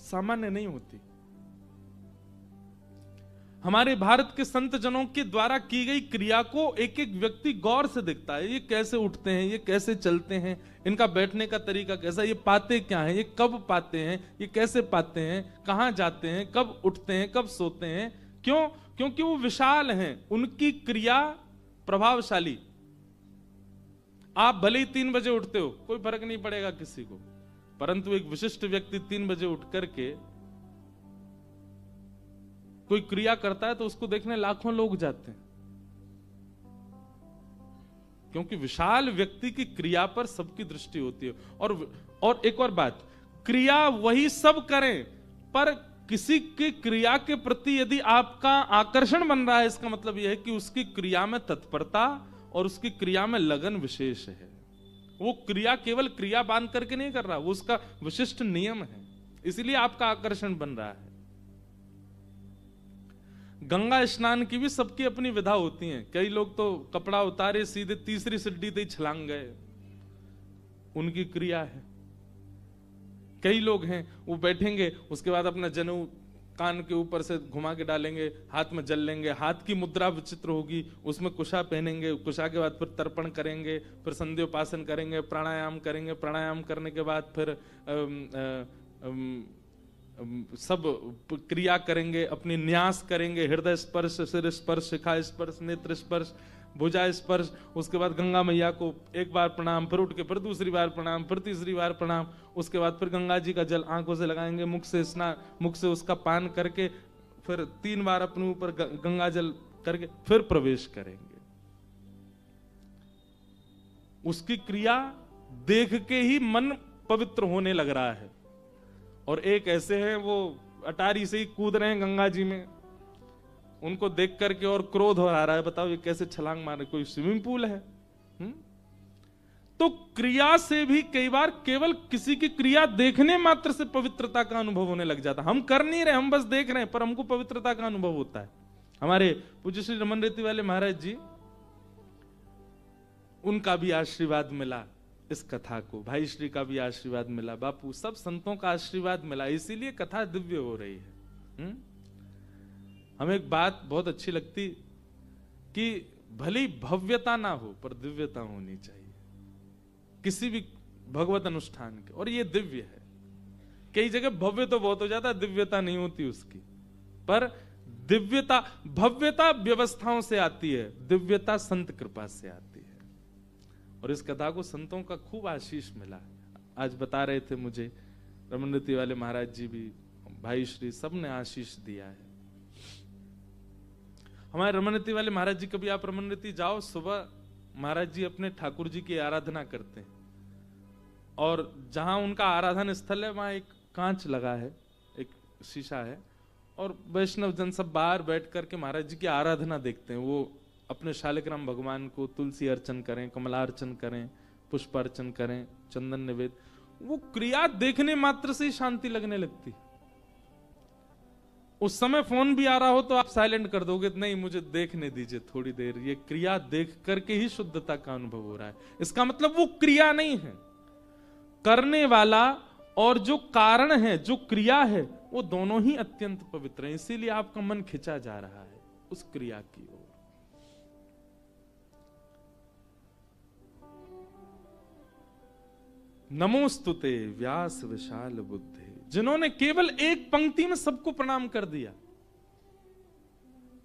सामान्य नहीं होती। हमारे भारत के संत जनों के द्वारा की गई क्रिया को एक एक व्यक्ति गौर से देखता है। ये कैसे उठते हैं, ये कैसे चलते हैं, इनका बैठने का तरीका कैसा, ये पाते क्या हैं, ये कब पाते हैं, ये कैसे पाते हैं, कहां जाते हैं, कब उठते हैं, कब सोते हैं। क्यों? क्योंकि वो विशाल हैं, उनकी क्रिया प्रभावशाली। आप भले ही 3 बजे उठते हो, कोई फर्क नहीं पड़ेगा किसी को, परंतु एक विशिष्ट व्यक्ति 3 बजे उठ करके कोई क्रिया करता है तो उसको देखने लाखों लोग जाते हैं, क्योंकि विशाल व्यक्ति की क्रिया पर सबकी दृष्टि होती है। और एक और बात, क्रिया वही सब करें, पर किसी की क्रिया के प्रति यदि आपका आकर्षण बन रहा है, इसका मतलब यह है कि उसकी क्रिया में तत्परता और उसकी क्रिया में लगन विशेष है। वो क्रिया केवल क्रिया बांध करके नहीं कर रहा, वो उसका विशिष्ट नियम है, इसलिए आपका आकर्षण बन रहा है। गंगा स्नान की भी सबकी अपनी विधा होती है। कई लोग तो कपड़ा उतारे सीधे तीसरी सीढ़ी से ही छलांग गए, उनकी क्रिया है। कई लोग हैं वो बैठेंगे, उसके बाद अपना जनेऊ कान के ऊपर से घुमा के डालेंगे, हाथ में जल लेंगे, हाथ की मुद्रा विचित्र होगी, उसमें कुशा पहनेंगे, कुशा के बाद फिर तर्पण करेंगे, फिर संध्योपासन करेंगे, प्राणायाम करेंगे, प्राणायाम करने के बाद फिर सब क्रिया करेंगे, अपनी न्यास करेंगे, हृदय स्पर्श, सिर स्पर्श, शिखा स्पर्श, नेत्र स्पर्श, भुजा स्पर्श, उसके बाद गंगा मैया को एक बार प्रणाम, फिर उठ के फिर दूसरी बार प्रणाम, फिर तीसरी बार प्रणाम, उसके बाद फिर गंगा जी का जल आंखों से लगाएंगे, मुख से उसका पान करके फिर 3 बार अपने ऊपर गंगा जल करके फिर प्रवेश करेंगे। उसकी क्रिया देख के ही मन पवित्र होने लग रहा है। और एक ऐसे हैं वो अटारी से ही कूद रहे हैं गंगा जी में, उनको देख करके और क्रोध हो रहा है, बताओ ये कैसे छलांग मारे, कोई स्विमिंग पूल है? तो क्रिया से भी कई बार केवल किसी की क्रिया देखने मात्र से पवित्रता का अनुभव होने लग जाता। हम कर नहीं रहे, हम बस देख रहे हैं, पर हमको पवित्रता का अनुभव होता है। हमारे पूज्य श्री रमन रेती वाले महाराज जी, उनका भी आशीर्वाद मिला इस कथा को, भाई श्री का भी आशीर्वाद मिला, बापू सब संतों का आशीर्वाद मिला, इसीलिए कथा दिव्य हो रही है। हमें एक बात बहुत अच्छी लगती कि भली भव्यता ना हो पर दिव्यता होनी चाहिए किसी भी भगवत अनुष्ठान के, और ये दिव्य है। कई जगह भव्य तो बहुत हो जाता है, दिव्यता नहीं होती उसकी, पर दिव्यता भव्यता व्यवस्थाओं से आती है, दिव्यता संत कृपा से आती है। और इस कथा को संतों का खूब आशीष मिला। आज बता रहे थे मुझे रमन रेती वाले महाराज जी भी, भाई श्री, सब ने आशीष दिया है। हमारे रमन रेती वाले महाराज जी, कभी आप रमन रेती जाओ, सुबह महाराज जी अपने ठाकुर जी की आराधना करते हैं, और जहां उनका आराधन स्थल है वहां एक कांच लगा है, एक शीशा है, और वैष्णव जन सब बाहर बैठ करके महाराज जी की आराधना देखते हैं। वो अपने शालिग्राम भगवान को तुलसी अर्चन करें, कमलार्चन करें, पुष्प अर्चन करें, चंदन निवेद, वो क्रिया देखने मात्र से ही शांति लगने लगती। उस समय फोन भी आ रहा हो तो आप साइलेंट कर दोगे, नहीं मुझे देखने दीजिए थोड़ी देर, ये क्रिया देख करके ही शुद्धता का अनुभव हो रहा है। इसका मतलब वो क्रिया नहीं है, करने वाला और जो कारण है, जो क्रिया है, वो दोनों ही अत्यंत पवित्र हैं। इसीलिए आपका मन खिंचा जा रहा है उस क्रिया की ओर। नमोस्तुते व्यास विशाल बुद्धे, जिन्होंने केवल एक पंक्ति में सबको प्रणाम कर दिया।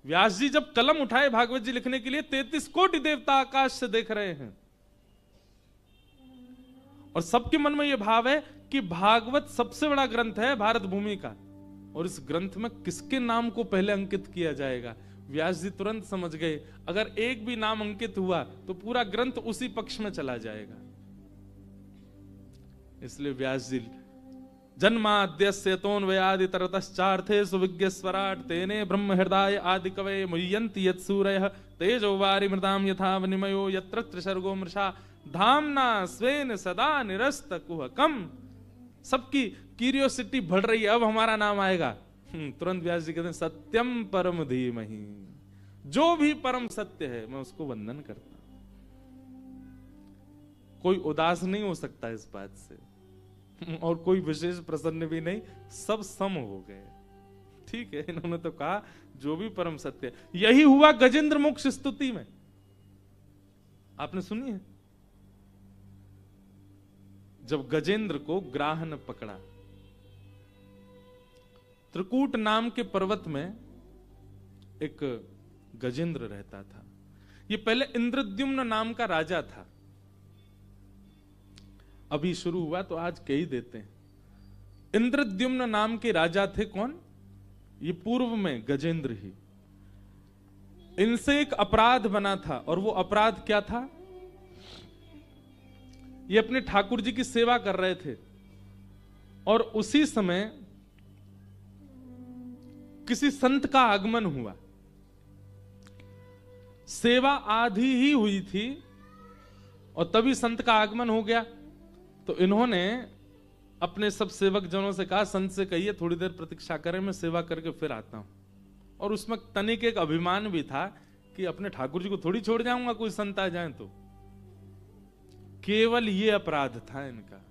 व्यास जी जब कलम उठाए भागवत जी लिखने के लिए, 33 कोटि देवता आकाश से देख रहे हैं, और सबके मन में यह भाव है कि भागवत सबसे बड़ा ग्रंथ है भारत भूमि का, और इस ग्रंथ में किसके नाम को पहले अंकित किया जाएगा। व्यास जी तुरंत समझ गए, अगर एक भी नाम अंकित हुआ तो पूरा ग्रंथ उसी पक्ष में चला जाएगा। इसलिए व्यास जी जन्माद्यस्य तोन्वयादितरतश्चार्थे सुविज्ञस्वराट् तेने ब्रह्म हृदय आदि कवये मुह्यन्ति यत्सूरयः तेजो वारिमृतां यथा विनिमयो यत्र त्रिसर्गो मृषा धाम्ना स्वेन सदा निरस्तकुहकम्। सबकी क्यूरियोसिटी बढ़ रही है, अब हमारा नाम आएगा। तुरंत व्यास जी कहते हैं, सत्यम परम धीमहि, जो भी परम सत्य है मैं उसको वंदन करता हूं। कोई उदास नहीं हो सकता इस बात से, और कोई विशेष प्रसन्न भी नहीं, सब सम हो गए। ठीक है, इन्होंने तो कहा जो भी परम सत्य है। यही हुआ गजेंद्र मोक्ष स्तुति में, आपने सुनी है? जब गजेंद्र को ग्राह ने पकड़ा, त्रिकूट नाम के पर्वत में एक गजेंद्र रहता था। ये पहले इंद्रद्युम्न नाम का राजा था, अभी शुरू हुआ तो आज कह ही देते हैं। इंद्रद्युम्न नाम के राजा थे कौन? ये पूर्व में गजेंद्र ही। इनसे एक अपराध बना था, और वो अपराध क्या था? ये अपने ठाकुर जी की सेवा कर रहे थे, और उसी समय किसी संत का आगमन हुआ। सेवा आधी ही हुई थी और तभी संत का आगमन हो गया। तो इन्होंने अपने सब सेवक जनों से कहा, संत से कहिए थोड़ी देर प्रतीक्षा करें, मैं सेवा करके फिर आता हूं। और उसमें तनिक एक अभिमान भी था कि अपने ठाकुर जी को थोड़ी छोड़ जाऊंगा कोई संत आ जाए तो। केवल ये अपराध था इनका।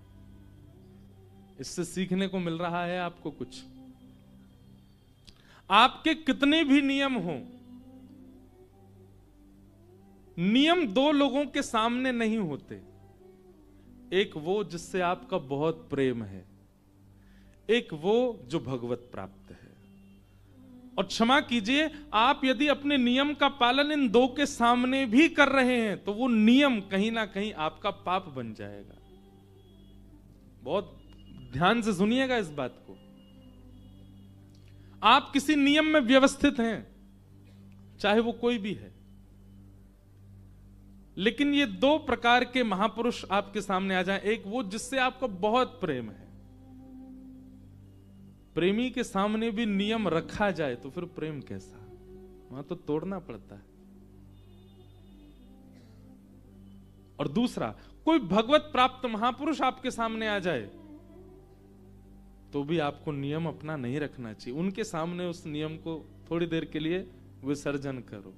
इससे सीखने को मिल रहा है आपको कुछ? आपके कितने भी नियम हो, नियम दो लोगों के सामने नहीं होते। एक वो जिससे आपका बहुत प्रेम है, एक वो जो भगवत प्राप्त है। और क्षमा कीजिए, आप यदि अपने नियम का पालन इन दो के सामने भी कर रहे हैं तो वो नियम कहीं ना कहीं आपका पाप बन जाएगा। बहुत ध्यान से सुनिएगा इस बात को। आप किसी नियम में व्यवस्थित हैं, चाहे वो कोई भी है, लेकिन ये दो प्रकार के महापुरुष आपके सामने आ जाएं, एक वो जिससे आपका बहुत प्रेम है, प्रेमी के सामने भी नियम रखा जाए तो फिर प्रेम कैसा, वहां तो तोड़ना पड़ता है। और दूसरा, कोई भगवत प्राप्त महापुरुष आपके सामने आ जाए तो भी आपको नियम अपना नहीं रखना चाहिए, उनके सामने उस नियम को थोड़ी देर के लिए विसर्जन करो।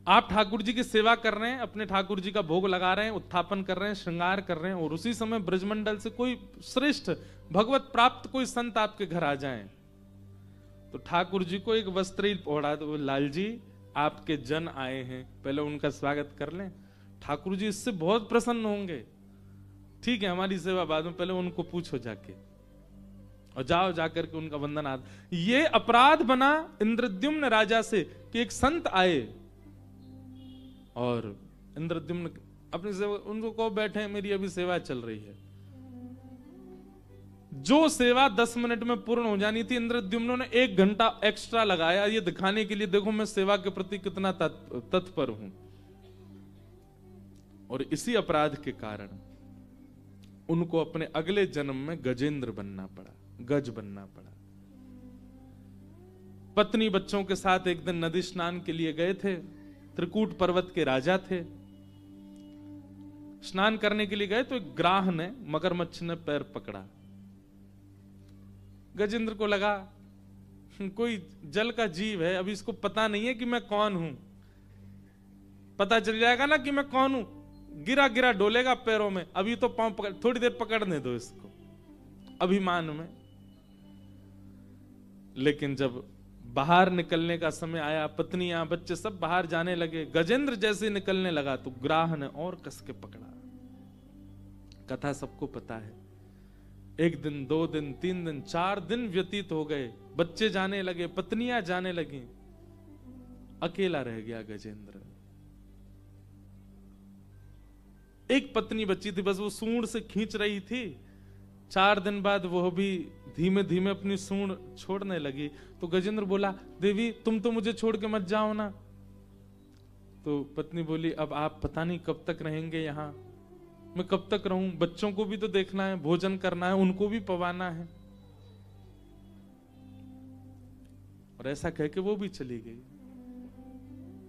आप ठाकुर जी की सेवा कर रहे हैं, अपने ठाकुर जी का भोग लगा रहे हैं, उत्थापन कर रहे हैं, श्रृंगार कर रहे हैं, और उसी समय ब्रजमंडल से कोई श्रेष्ठ भगवत प्राप्त कोई संत आपके घर आ जाएं, तो ठाकुर जी को एक वस्त्र ओढ़ा दो, लाल जी आपके जन आए हैं, पहले उनका स्वागत कर लें। ठाकुर जी इससे बहुत प्रसन्न होंगे। ठीक है, हमारी सेवा बाद में, पहले उनको पूछो जाके, और जाओ जाकर के उनका वंदन आद। ये अपराध बना इंद्रद्युम्न राजा से कि एक संत आए और इंद्रद्युम्न अपनी सेवा, उनको कहो बैठे, मेरी अभी सेवा चल रही है। जो सेवा 10 मिनट में पूर्ण हो जानी थी, इंद्रद्युम्न ने 1 घंटा एक्स्ट्रा लगाया, ये दिखाने के लिए देखो मैं सेवा के प्रति कितना तत्पर हूं। और इसी अपराध के कारण उनको अपने अगले जन्म में गजेंद्र बनना पड़ा, गज बनना पड़ा। पत्नी बच्चों के साथ एक दिन नदी स्नान के लिए गए थे, त्रिकूट पर्वत के राजा थे। स्नान करने के लिए गए तो एक ग्राह ने, मगरमच्छ ने पैर पकड़ा। गजेंद्र को लगा कोई जल का जीव है, अभी इसको पता नहीं है कि मैं कौन हूं, पता चल जाएगा ना कि मैं कौन हूं, गिरा गिरा डोलेगा पैरों में, अभी तो पांव पकड़, थोड़ी देर पकड़ने दो इसको, अभिमान में। लेकिन जब बाहर निकलने का समय आया, पत्नियां बच्चे सब बाहर जाने लगे, गजेंद्र जैसे निकलने लगा तो ग्राह ने और कस के पकड़ा। कथा सबको पता है। 1 दिन, 2 दिन, 3 दिन, 4 दिन व्यतीत हो गए, बच्चे जाने लगे, पत्नियां जाने लगी, अकेला रह गया गजेंद्र। एक पत्नी बची थी, बस वो सूंड से खींच रही थी। 4 दिन बाद वो भी धीमे धीमे अपनी सूंड छोड़ने लगी। तो गजेंद्र बोला, देवी तुम तो मुझे छोड़ के मत जाओ ना। तो पत्नी बोली, अब आप पता नहीं कब तक रहेंगे यहाँ, मैं कब तक रहूं, बच्चों को भी तो देखना है, भोजन करना है, उनको भी पवाना है। और ऐसा कह के वो भी चली गई।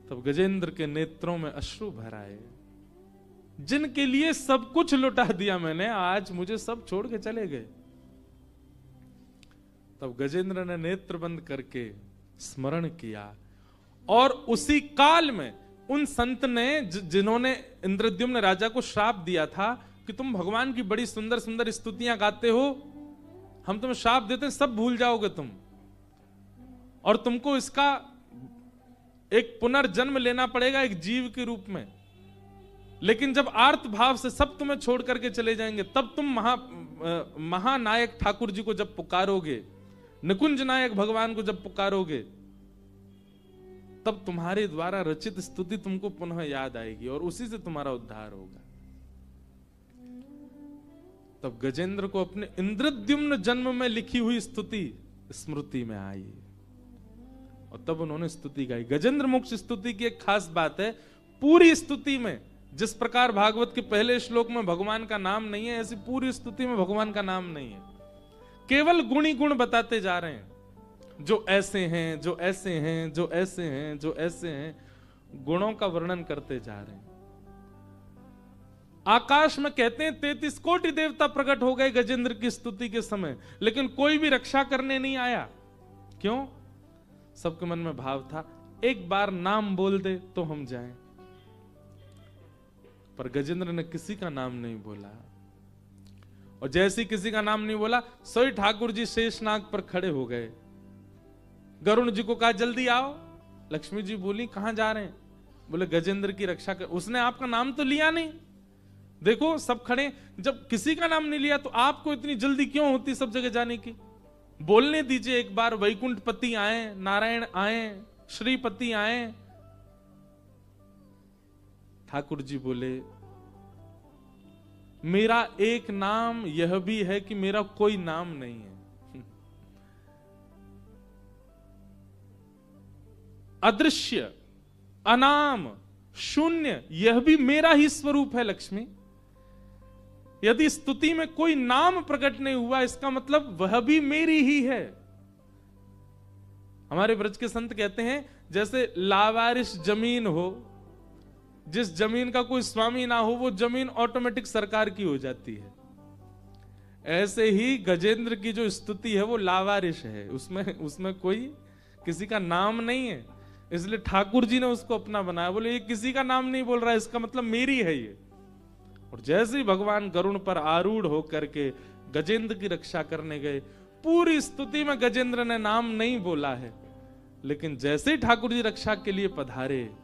तब गजेंद्र के नेत्रों में अश्रु भर आए, जिनके लिए सब कुछ लुटा दिया मैंने, आज मुझे सब छोड़ के चले गए। तब गजेंद्र ने नेत्र बंद करके स्मरण किया, और उसी काल में उन संत ने जिन्होंने इंद्रद्युम्न राजा को श्राप दिया था कि तुम भगवान की बड़ी सुंदर सुंदर स्तुतियां गाते हो, हम तुम्हें श्राप देते हैं, सब भूल जाओगे तुम, और तुमको इसका एक पुनर्जन्म लेना पड़ेगा एक जीव के रूप में। लेकिन जब आर्त भाव से सब तुम्हें छोड़ करके चले जाएंगे, तब तुम महानायक ठाकुर जी को जब पुकारोगे, निकुंज नायक भगवान को जब पुकारोगे, तब तुम्हारे द्वारा रचित स्तुति तुमको पुनः याद आएगी और उसी से तुम्हारा उद्धार होगा। तब गजेंद्र को अपने इंद्रद्युम्न जन्म में लिखी हुई स्तुति स्मृति में आई, और तब उन्होंने स्तुति गाई। गजेंद्र मोक्ष स्तुति की एक खास बात है, पूरी स्तुति में जिस प्रकार भागवत के पहले श्लोक में भगवान का नाम नहीं है, ऐसी पूरी स्तुति में भगवान का नाम नहीं है। केवल गुण ही गुण बताते जा रहे हैं, जो ऐसे हैं, जो ऐसे हैं, जो ऐसे हैं, जो ऐसे हैं, गुणों का वर्णन करते जा रहे हैं। आकाश में कहते हैं 33 कोटि देवता प्रकट हो गए गजेंद्र की स्तुति के समय, लेकिन कोई भी रक्षा करने नहीं आया। क्यों? सबके मन में भाव था, एक बार नाम बोल दे तो हम जाएं। पर गजेंद्र ने किसी का नाम नहीं बोला। और जैसे ही किसी का नाम नहीं बोला, सोई ठाकुर जी शेषनाग पर खड़े हो गए। गरुण जी को कहा जल्दी आओ। लक्ष्मी जी बोली कहां जा रहे हैं? बोले गजेंद्र की रक्षा कर। उसने आपका नाम तो लिया नहीं। देखो सब खड़े, जब किसी का नाम नहीं लिया तो आपको इतनी जल्दी क्यों होती सब जगह जाने की? बोलने दीजिए एक बार, वैकुंठपति आए, नारायण आए, श्रीपति आए। ठाकुर जी बोले मेरा एक नाम यह भी है कि मेरा कोई नाम नहीं है। अदृश्य, अनाम, शून्य, यह भी मेरा ही स्वरूप है लक्ष्मी। यदि स्तुति में कोई नाम प्रकट नहीं हुआ, इसका मतलब वह भी मेरी ही है। हमारे ब्रज के संत कहते हैं जैसे लावारिस जमीन हो, जिस जमीन का कोई स्वामी ना हो, वो जमीन ऑटोमेटिक सरकार की हो जाती है। ऐसे ही गजेंद्र की जो स्तुति है वो लावारिस है, उसमें कोई किसी का नाम नहीं है। इसलिए ठाकुर जी ने उसको अपना बनाया। बोले ये किसी का नाम नहीं बोल रहा है, इसका मतलब मेरी है ये। और जैसे ही भगवान गरुण पर आरूढ़ होकर के गजेंद्र की रक्षा करने गए, पूरी स्तुति में गजेंद्र ने नाम नहीं बोला है, लेकिन जैसे ही ठाकुर जी रक्षा के लिए पधारे,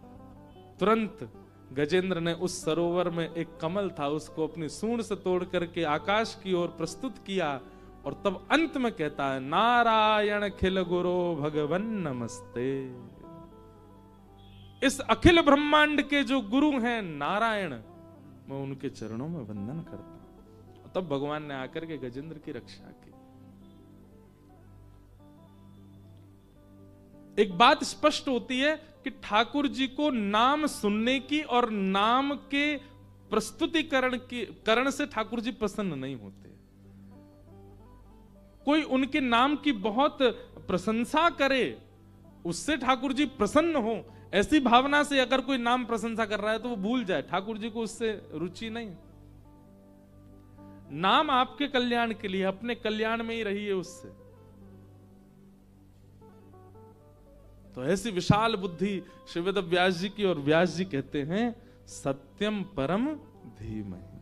तुरंत गजेंद्र ने उस सरोवर में एक कमल था, उसको अपनी सूंड से तोड़ करके आकाश की ओर प्रस्तुत किया। और तब अंत में कहता है नारायण खिल गुरो भगवन नमस्ते। इस अखिल ब्रह्मांड के जो गुरु हैं नारायण, मैं उनके चरणों में वंदन करता हूं। तब भगवान ने आकर के गजेंद्र की रक्षा की। एक बात स्पष्ट होती है कि ठाकुर जी को नाम सुनने की और नाम के प्रस्तुतिकरण की करण से ठाकुर जी प्रसन्न नहीं होते। कोई उनके नाम की बहुत प्रशंसा करे, उससे ठाकुर जी प्रसन्न हो, ऐसी भावना से अगर कोई नाम प्रशंसा कर रहा है तो वो भूल जाए, ठाकुर जी को उससे रुचि नहीं। नाम आपके कल्याण के लिए, अपने कल्याण में ही रहिए उससे। तो ऐसी विशाल बुद्धि श्री वेद व्यास जी की, और व्यास जी कहते हैं सत्यम परम धीमहि।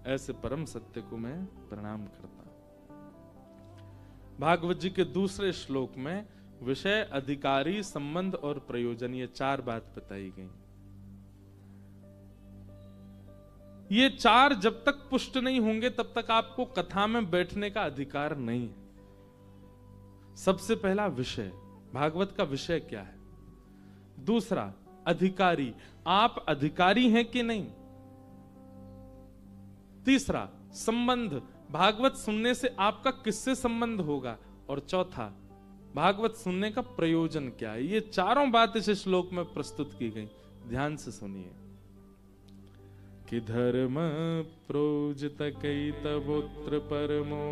ऐसे परम सत्य को मैं प्रणाम करता हूं। भागवत जी के दूसरे श्लोक में विषय, अधिकारी, संबंध और प्रयोजन, ये चार बात बताई गई। ये चार जब तक पुष्ट नहीं होंगे तब तक आपको कथा में बैठने का अधिकार नहीं है। सबसे पहला विषय, भागवत का विषय क्या है। दूसरा अधिकारी, आप अधिकारी हैं कि नहीं। तीसरा संबंध, भागवत सुनने से आपका किससे संबंध होगा। और चौथा भागवत सुनने का प्रयोजन क्या है। ये चारों बात इस श्लोक में प्रस्तुत की गई। ध्यान से सुनिए कि धर्म प्रोजित कैतवोत्र परमो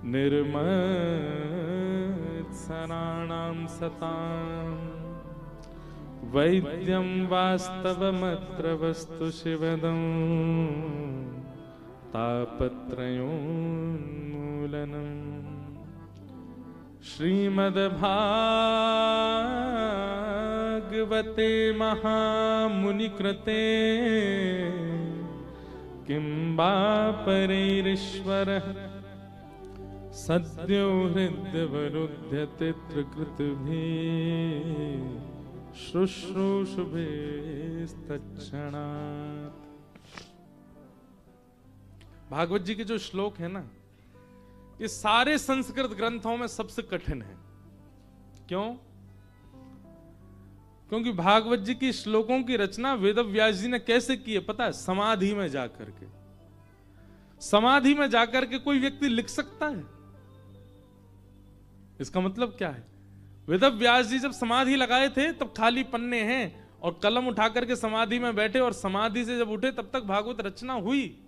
निर्मत्सराणां सतां वैद्यं वास्तवमत्र वस्तु शिवदं तापत्रयोन्मूलनम् श्रीमद्भागवते महामुनिकृते किं वा परैरीश्वरः सद्यो हृद्यवरुध्यते त्रिकृतभिः शुश्रूषुभिस्तत्क्षणात्। भागवत जी के जो श्लोक है ना, ये सारे संस्कृत ग्रंथों में सबसे कठिन है। क्यों? क्योंकि भागवत जी की श्लोकों की रचना वेद व्यास जी ने कैसे की है पता है? समाधि में जाकर के। समाधि में जाकर के कोई व्यक्ति लिख सकता है? इसका मतलब क्या है? वेद व्यास जी जब समाधि लगाए थे तब खाली पन्ने हैं और कलम उठा करके समाधि में बैठे, और समाधि से जब उठे तब तक भागवत रचना हुई।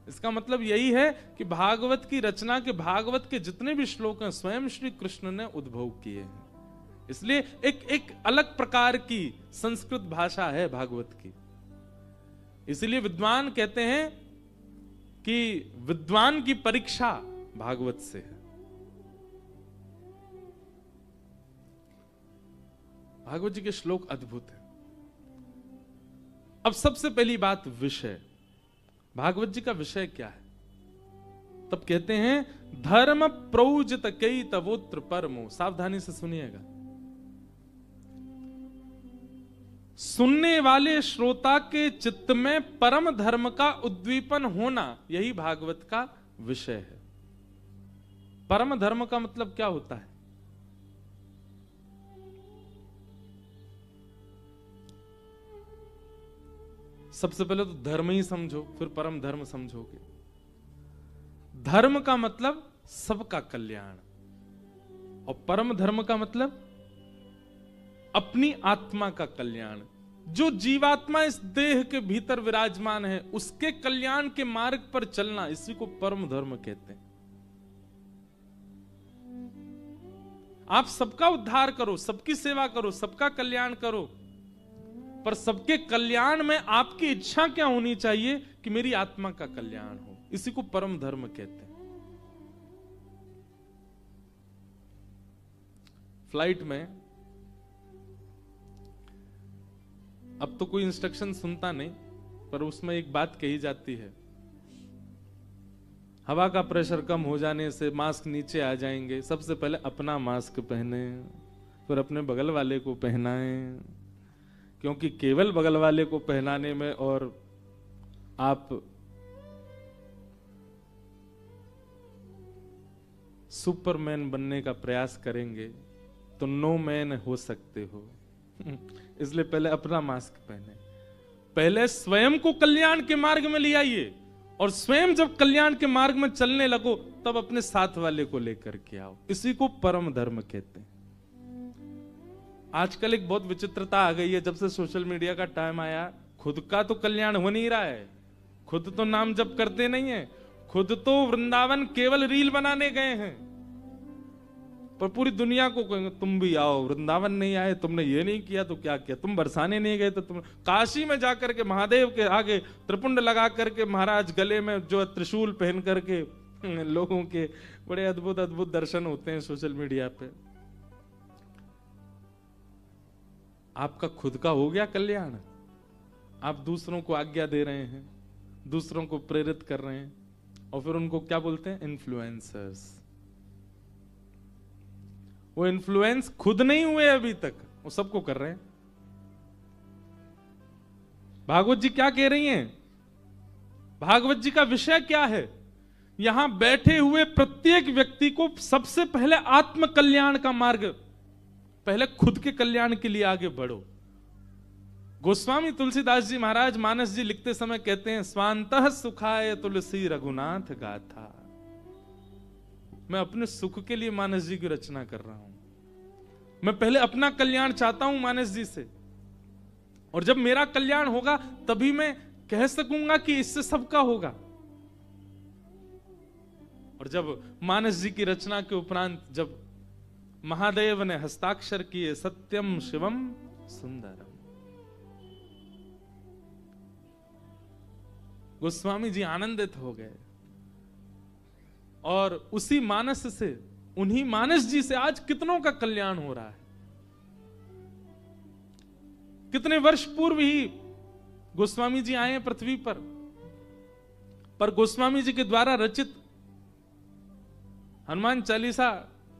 इसका मतलब यही है कि भागवत की रचना के, भागवत के जितने भी श्लोक हैं स्वयं श्री कृष्ण ने उद्भव किए हैं। इसलिए एक अलग प्रकार की संस्कृत भाषा है भागवत की। इसलिए विद्वान कहते हैं कि विद्वान की परीक्षा भागवत से है। भागवत जी के श्लोक अद्भुत है। अब सबसे पहली बात विषय। भागवत जी का विषय क्या है? तब कहते हैं धर्म प्रौजित कई तवोत्र परमो। सावधानी से सुनिएगा, सुनने वाले श्रोता के चित्त में परम धर्म का उद्दीपन होना, यही भागवत का विषय है। परम धर्म का मतलब क्या होता है? सबसे पहले तो धर्म ही समझो, फिर परम धर्म समझोगे। धर्म का मतलब सबका कल्याण, और परम धर्म का मतलब अपनी आत्मा का कल्याण। जो जीवात्मा इस देह के भीतर विराजमान है, उसके कल्याण के मार्ग पर चलना, इसी को परम धर्म कहते हैं। आप सबका उद्धार करो, सबकी सेवा करो, सबका कल्याण करो, पर सबके कल्याण में आपकी इच्छा क्या होनी चाहिए कि मेरी आत्मा का कल्याण हो। इसी को परम धर्म कहते हैं। फ्लाइट में अब तो कोई इंस्ट्रक्शन सुनता नहीं, पर उसमें एक बात कही जाती है, हवा का प्रेशर कम हो जाने से मास्क नीचे आ जाएंगे। सबसे पहले अपना मास्क पहने, फिर अपने बगल वाले को पहनाएं, क्योंकि केवल बगल वाले को पहनाने में और आप सुपरमैन बनने का प्रयास करेंगे तो नो मैन हो सकते हो। इसलिए पहले अपना मास्क पहने, पहले स्वयं को कल्याण के मार्ग में ले आइए, और स्वयं जब कल्याण के मार्ग में चलने लगो तब अपने साथ वाले को लेकर के आओ। इसी को परम धर्म कहते हैं। आजकल एक बहुत विचित्रता आ गई है, जब से सोशल मीडिया का टाइम आया, खुद का तो कल्याण हो नहीं रहा है, खुद तो नाम जप करते नहीं है, खुद तो वृंदावन केवल रील बनाने गए हैं, पर पूरी दुनिया को कहेंगे तुम भी आओ। वृंदावन नहीं आए, तुमने ये नहीं किया तो क्या किया, तुम बरसाने नहीं गए तो तुम काशी में जाकर के महादेव के आगे त्रिपुंड लगा करके, महाराज गले में जो त्रिशूल पहन करके लोगों के बड़े अद्भुत अद्भुत दर्शन होते हैं सोशल मीडिया पे। आपका खुद का हो गया कल्याण? आप दूसरों को आज्ञा दे रहे हैं, दूसरों को प्रेरित कर रहे हैं, और फिर उनको क्या बोलते हैं? इन्फ्लुएंसर्स। वो इन्फ्लुएंस खुद नहीं हुए अभी तक, वो सबको कर रहे हैं। भागवत जी क्या कह रही हैं? भागवत जी का विषय क्या है? यहां बैठे हुए प्रत्येक व्यक्ति को सबसे पहले आत्म कल्याण का मार्ग, पहले खुद के कल्याण के लिए आगे बढ़ो। गोस्वामी तुलसीदास जी महाराज मानस जी लिखते समय कहते हैं, स्वांतः सुखाय तुलसी रघुनाथ गाथा। मैं अपने सुख के लिए मानस जी की रचना कर रहा हूं। मैं पहले अपना कल्याण चाहता हूं मानस जी से, और जब मेरा कल्याण होगा तभी मैं कह सकूंगा कि इससे सबका होगा। और जब मानस जी की रचना के उपरांत जब महादेव ने हस्ताक्षर किए, सत्यम शिवम सुंदरम, गोस्वामी जी आनंदित हो गए, और उसी मानस से, उन्हीं मानस जी से आज कितनों का कल्याण हो रहा है। कितने वर्ष पूर्व ही गोस्वामी जी आए पृथ्वी पर गोस्वामी जी के द्वारा रचित हनुमान चालीसा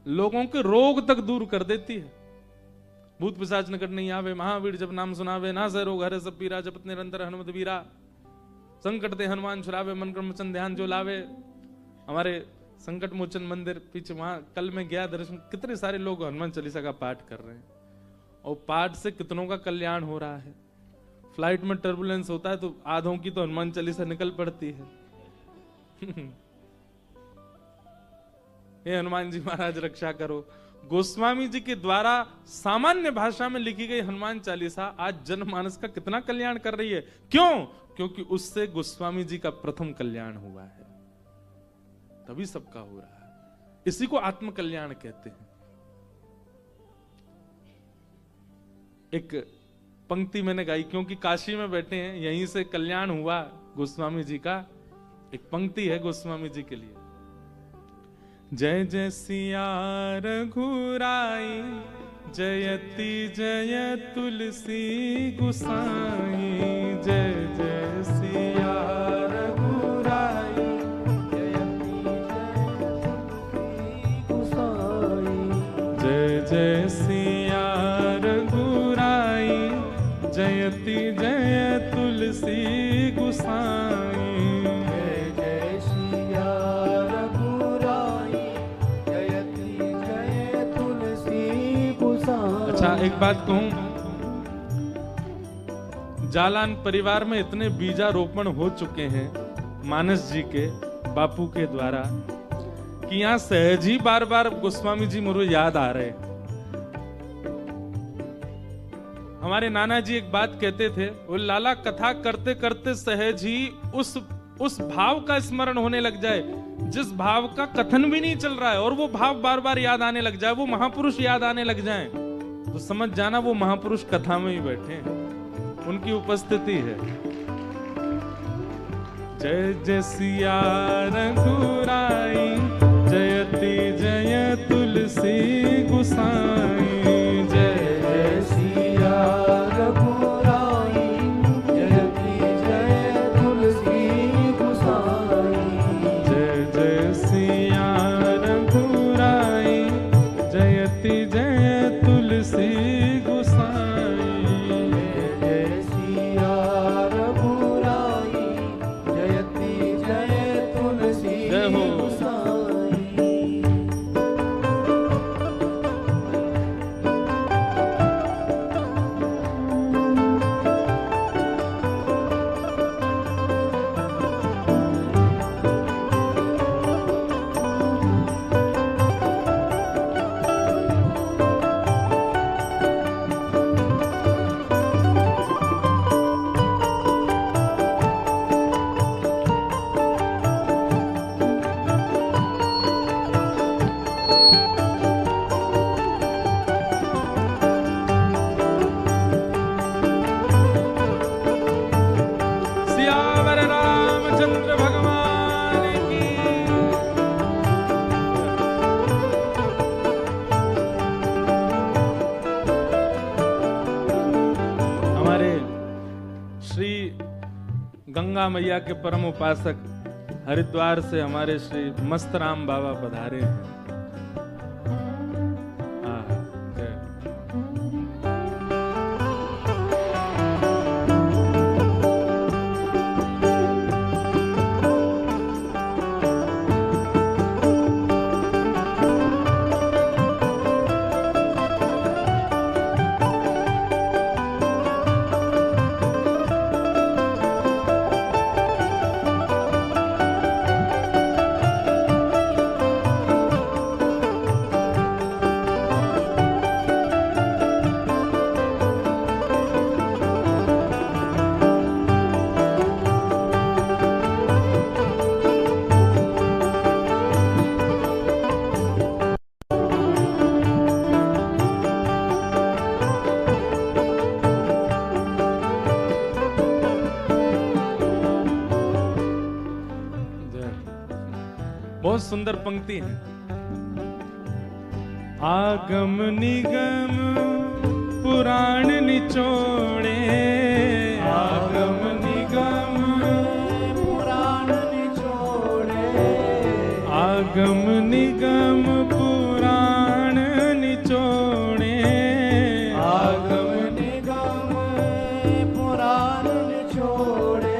लोगों के रोग तक दूर कर देती है। भूत पिशाच निकट नहीं आवे, महावीर जब नाम सुनावे, ना से रोग हरे सब पीरा, जपत निरंतर हनुमत वीरा, संकट दे हनुमान छुड़ावे, मन क्रम वचन ध्यान जो लावे। हमारे संकट मोचन मंदिर पीछे, वहां कल मैं गया दर्शन, कितने सारे लोग हनुमान चालीसा का पाठ कर रहे हैं, और पाठ से कितनों का कल्याण हो रहा है। फ्लाइट में टर्बुलेंस होता है तो आधों की तो हनुमान चालीसा निकल पड़ती है। हे हनुमान जी महाराज रक्षा करो। गोस्वामी जी के द्वारा सामान्य भाषा में लिखी गई हनुमान चालीसा आज जनमानस का कितना कल्याण कर रही है। क्यों? क्योंकि उससे गोस्वामी जी का प्रथम कल्याण हुआ है, तभी सबका हो रहा है। इसी को आत्म कल्याण कहते हैं। एक पंक्ति मैंने गाई, क्योंकि काशी में बैठे हैं, यहीं से कल्याण हुआ गोस्वामी जी का। एक पंक्ति है गोस्वामी जी के लिए, जय जय सिया रघुराई, जयति जय तुलसी गुसाई, जय जय सिया रघु सिया रघुराई जयति जय तुलसी गुसाई। जय जय सिया रघुराई जयति जय तुलसी गुसाई। अच्छा एक बात कहूं, जालान परिवार में इतने बीजारोपण हो चुके हैं मानस जी के बापू के द्वारा कि यहां सहज ही बार बार गोस्वामी जी मुझे याद आ रहे। हमारे नाना जी एक बात कहते थे, वो लाला कथा करते करते सहज ही उस भाव का स्मरण होने लग जाए जिस भाव का कथन भी नहीं चल रहा है, और वो भाव बार बार याद आने लग जाए, वो महापुरुष याद आने लग जाए, तो समझ जाना वो महापुरुष कथा में ही बैठे हैं, उनकी उपस्थिति है। जय जय सिया रघुराई जयति जय तुलसी गुसाई। जय जय सिया रघुराई जयति जय तुलसी गुसाई। जय जय सिया रघुराई जयति जय तुलसी गुसाई। जय सिया रघुराई जयति जय तुलसी जय हो। गुसाई। सियावर रामचंद्र भगवान की। हमारे श्री गंगा मैया के परम उपासक हरिद्वार से हमारे श्री मस्तराम बाबा पधारे हैं। जय। बहुत सुंदर पंक्ति है। आगम निगम पुराण निचोड़े, आगम निगम पुराण निचोड़े। आगम निगम पुराण निचोड़े। आगम निगम पुराण निचोड़े।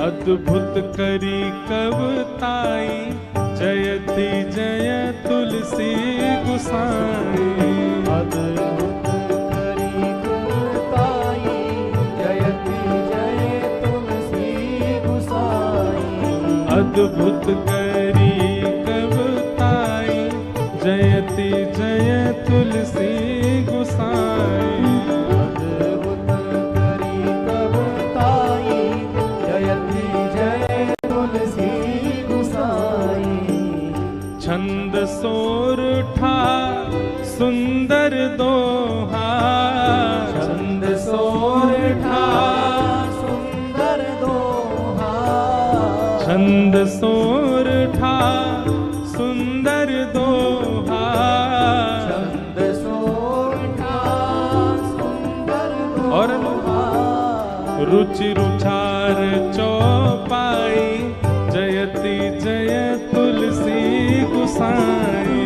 अद्भुत करी कवताई जयति जय तुलसी गुसाई। अद्भुत करी कवताई जयति जय तुलसी गुसाई। अद्भुत करी कवताई जयति जय तुलसी गुसाई। अद्भुत करी कवताई जयति जय तुलसी गुसाई। छंद सोरठा सुंदर दोहा। छंद सोरठा सुंदर दोहा। छंद सोरठा सुंदर दोहा। छंद सोरठा सुंदर दोहा। और रुचि रुचार चौपाई जयति जय तुलसी गुसाई।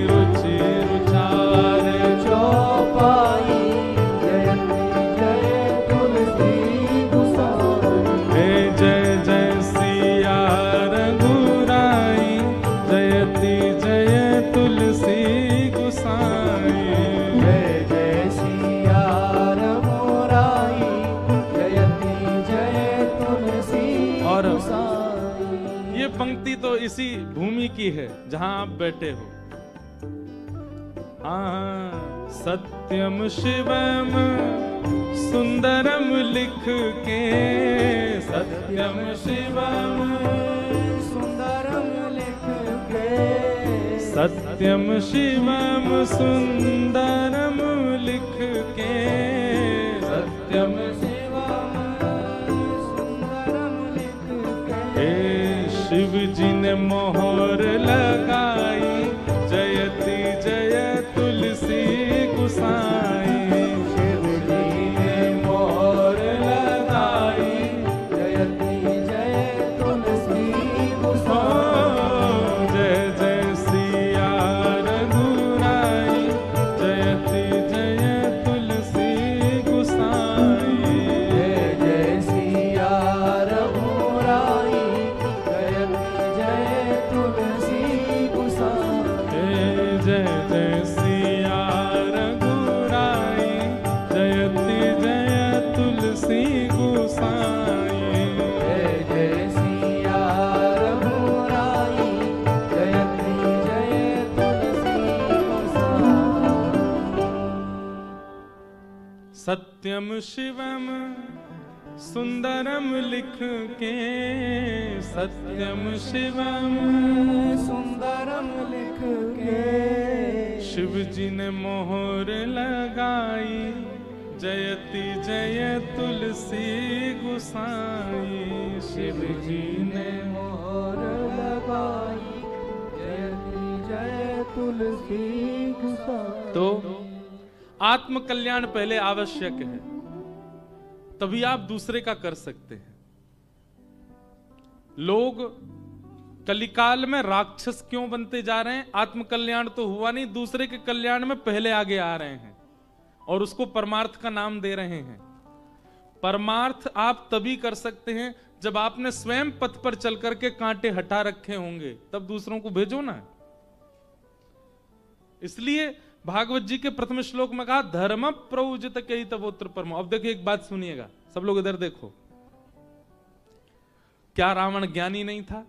रुचि रुचार गुसाई। जय जय सिया रघुराई, जयति जय तुलसी और गोसाई। ये पंक्ति तो इसी भूमि की है जहां आप बैठे हो। हाँ, सत्यम शिवम सुंदरम लिख के, सत्यम शिवम सुंदरम लिख के, सत्यम शिवम सुंदरम लिख के, सत्यम शिवम सुंदरम लिख के। हे शिव जी ने मोहर लगाई, जयति जय तुलसी गुसाई। शिव जी ने मोहर लगाई, जयति जय तुलसी गोसाई। जय जय सिया रघुराई, जयति जय तुलसी गुसाई। जय जय सिया रघुराई, जयति जय तुलसी गोसाई। जय जय सिया रघुराई, जयति जय तुलसी गुसाई। जय जय सिया रघुराई, जयति जय तुलसी गोसाई। सत्यम शिवम सुंदरम लिख के, सत्यम शिवम सुंदरम लिख के। शिव जी ने मोहर लगाई, जयति जय तुलसी गुसाई। शिव जी ने मोहर लगाई, जयति जय तुलसी गोसाई। तो आत्म कल्याण पहले आवश्यक है, तभी आप दूसरे का कर सकते हैं। लोग कलिकाल में राक्षस क्यों बनते जा रहे हैं? आत्म कल्याण तो हुआ नहीं, दूसरे के कल्याण में पहले आगे आ रहे हैं और उसको परमार्थ का नाम दे रहे हैं। परमार्थ आप तभी कर सकते हैं जब आपने स्वयं पथ पर चल करके कांटे हटा रखे होंगे, तब दूसरों को भेजो ना। इसलिए भागवत जी के प्रथम श्लोक में कहा, धर्म प्रउजित कई तबोत्र परमो। अब देखिए एक बात सुनिएगा, सब लोग इधर देखो। क्या रावण ज्ञानी नहीं था?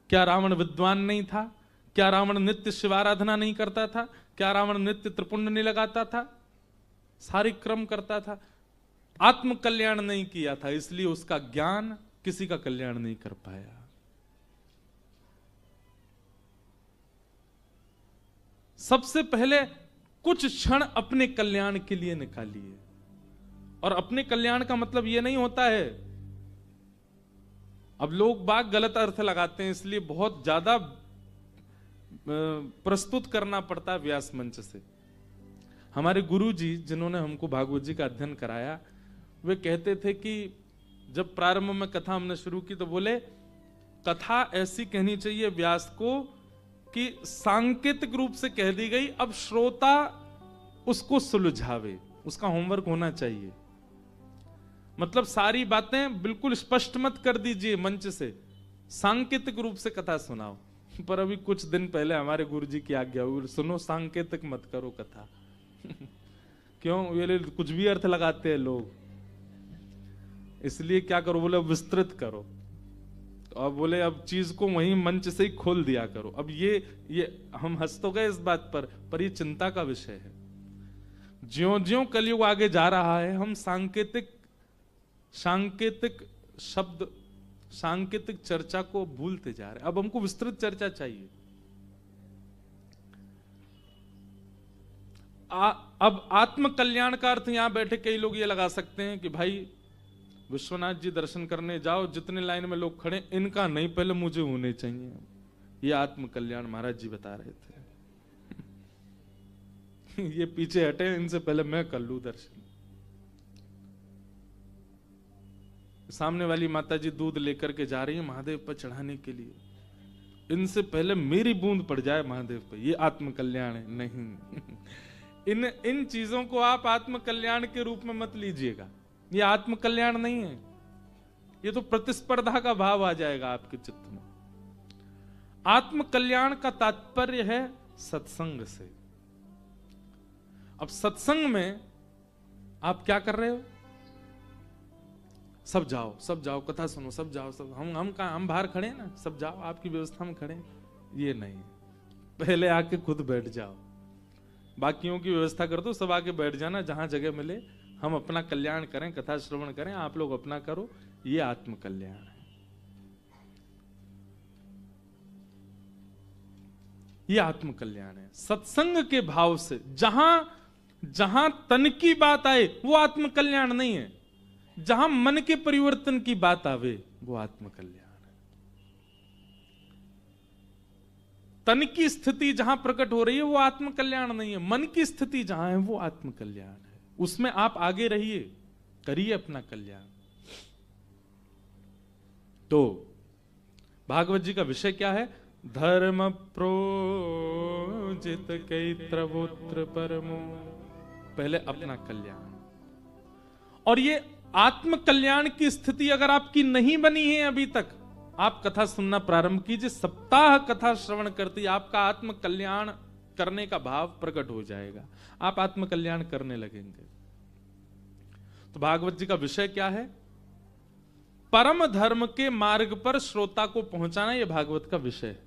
क्या रावण विद्वान नहीं था? क्या रावण नित्य शिवाराधना नहीं करता था? क्या रावण नित्य त्रिपुंड नहीं लगाता था? सारी क्रम करता था, आत्म कल्याण नहीं किया था, इसलिए उसका ज्ञान किसी का कल्याण नहीं कर पाया। सबसे पहले कुछ क्षण अपने कल्याण के लिए निकालिए। और अपने कल्याण का मतलब यह नहीं होता है, अब लोग बाग गलत अर्थ लगाते हैं, इसलिए बहुत ज्यादा प्रस्तुत करना पड़ता है व्यास मंच से। हमारे गुरु जी जिन्होंने हमको भागवत जी का अध्ययन कराया, वे कहते थे कि जब प्रारंभ में कथा हमने शुरू की तो बोले, कथा ऐसी कहनी चाहिए व्यास को कि सांकेतिक रूप से कह दी गई, अब श्रोता उसको सुलझावे, उसका होमवर्क होना चाहिए। मतलब सारी बातें बिल्कुल स्पष्ट मत कर दीजिए मंच से, सांकेतिक रूप से कथा सुनाओ। पर अभी कुछ दिन पहले हमारे गुरु जी की आज्ञा हुई, सुनो सांकेतिक मत करो कथा। क्यों? ये कुछ भी अर्थ लगाते हैं लोग, इसलिए क्या करो, बोले विस्तृत करो। अब बोले अब चीज को वहीं मंच से ही खोल दिया करो। अब ये हम हंस तो गए इस बात पर ये चिंता का विषय है। ज्यों ज्यों कलयुग आगे जा रहा है, हम सांकेतिक शब्द, सांकेतिक चर्चा को भूलते जा रहे हैं। अब हमको विस्तृत चर्चा चाहिए। अब आत्म कल्याण का अर्थ यहां बैठे कई लोग ये लगा सकते हैं कि भाई विश्वनाथ जी दर्शन करने जाओ, जितने लाइन में लोग खड़े, इनका नहीं, पहले मुझे होने चाहिए। ये आत्म कल्याण महाराज जी बता रहे थे। ये पीछे हटे, इनसे पहले मैं कर लूं दर्शन। सामने वाली माता जी दूध लेकर के जा रही है महादेव पर चढ़ाने के लिए, इनसे पहले मेरी बूंद पड़ जाए महादेव पर, ये आत्म कल्याण है? नहीं। इन चीजों को आप आत्म कल्याण के रूप में मत लीजिएगा, ये आत्म कल्याण नहीं है। ये तो प्रतिस्पर्धा का भाव आ जाएगा आपके चित्त में। आत्म कल्याण का तात्पर्य है सत्संग से। अब सत्संग में आप क्या कर रहे हो? सब जाओ कथा सुनो, सब जाओ, सब हम बाहर खड़े हैं ना, सब जाओ आपकी व्यवस्था में खड़े हैं। ये नहीं, पहले आके खुद बैठ जाओ, बाकियों की व्यवस्था कर दो, सब आके बैठ जाना, जहां जगह मिले हम अपना कल्याण करें, कथा श्रवण करें, आप लोग अपना करो, ये आत्म कल्याण है। ये आत्म कल्याण है। सत्संग के भाव से जहां तन की बात आए वो आत्म कल्याण नहीं है, जहां मन के परिवर्तन की बात आवे वो आत्म कल्याण है। तन की स्थिति जहां प्रकट हो रही है वो आत्म कल्याण नहीं है, मन की स्थिति जहां है वो आत्म कल्याण है। उसमें आप आगे रहिए, करिए अपना कल्याण। तो भागवत जी का विषय क्या है? धर्म प्रोजित कैत्रवोत्र परमो। पहले अपना कल्याण, और ये आत्म कल्याण की स्थिति अगर आपकी नहीं बनी है अभी तक, आप कथा सुनना प्रारंभ कीजिए, सप्ताह कथा श्रवण करती आपका आत्म कल्याण करने का भाव प्रकट हो जाएगा, आप आत्म कल्याण करने लगेंगे। तो भागवत जी का विषय क्या है? परम धर्म के मार्ग पर श्रोता को पहुंचाना, यह भागवत का विषय है।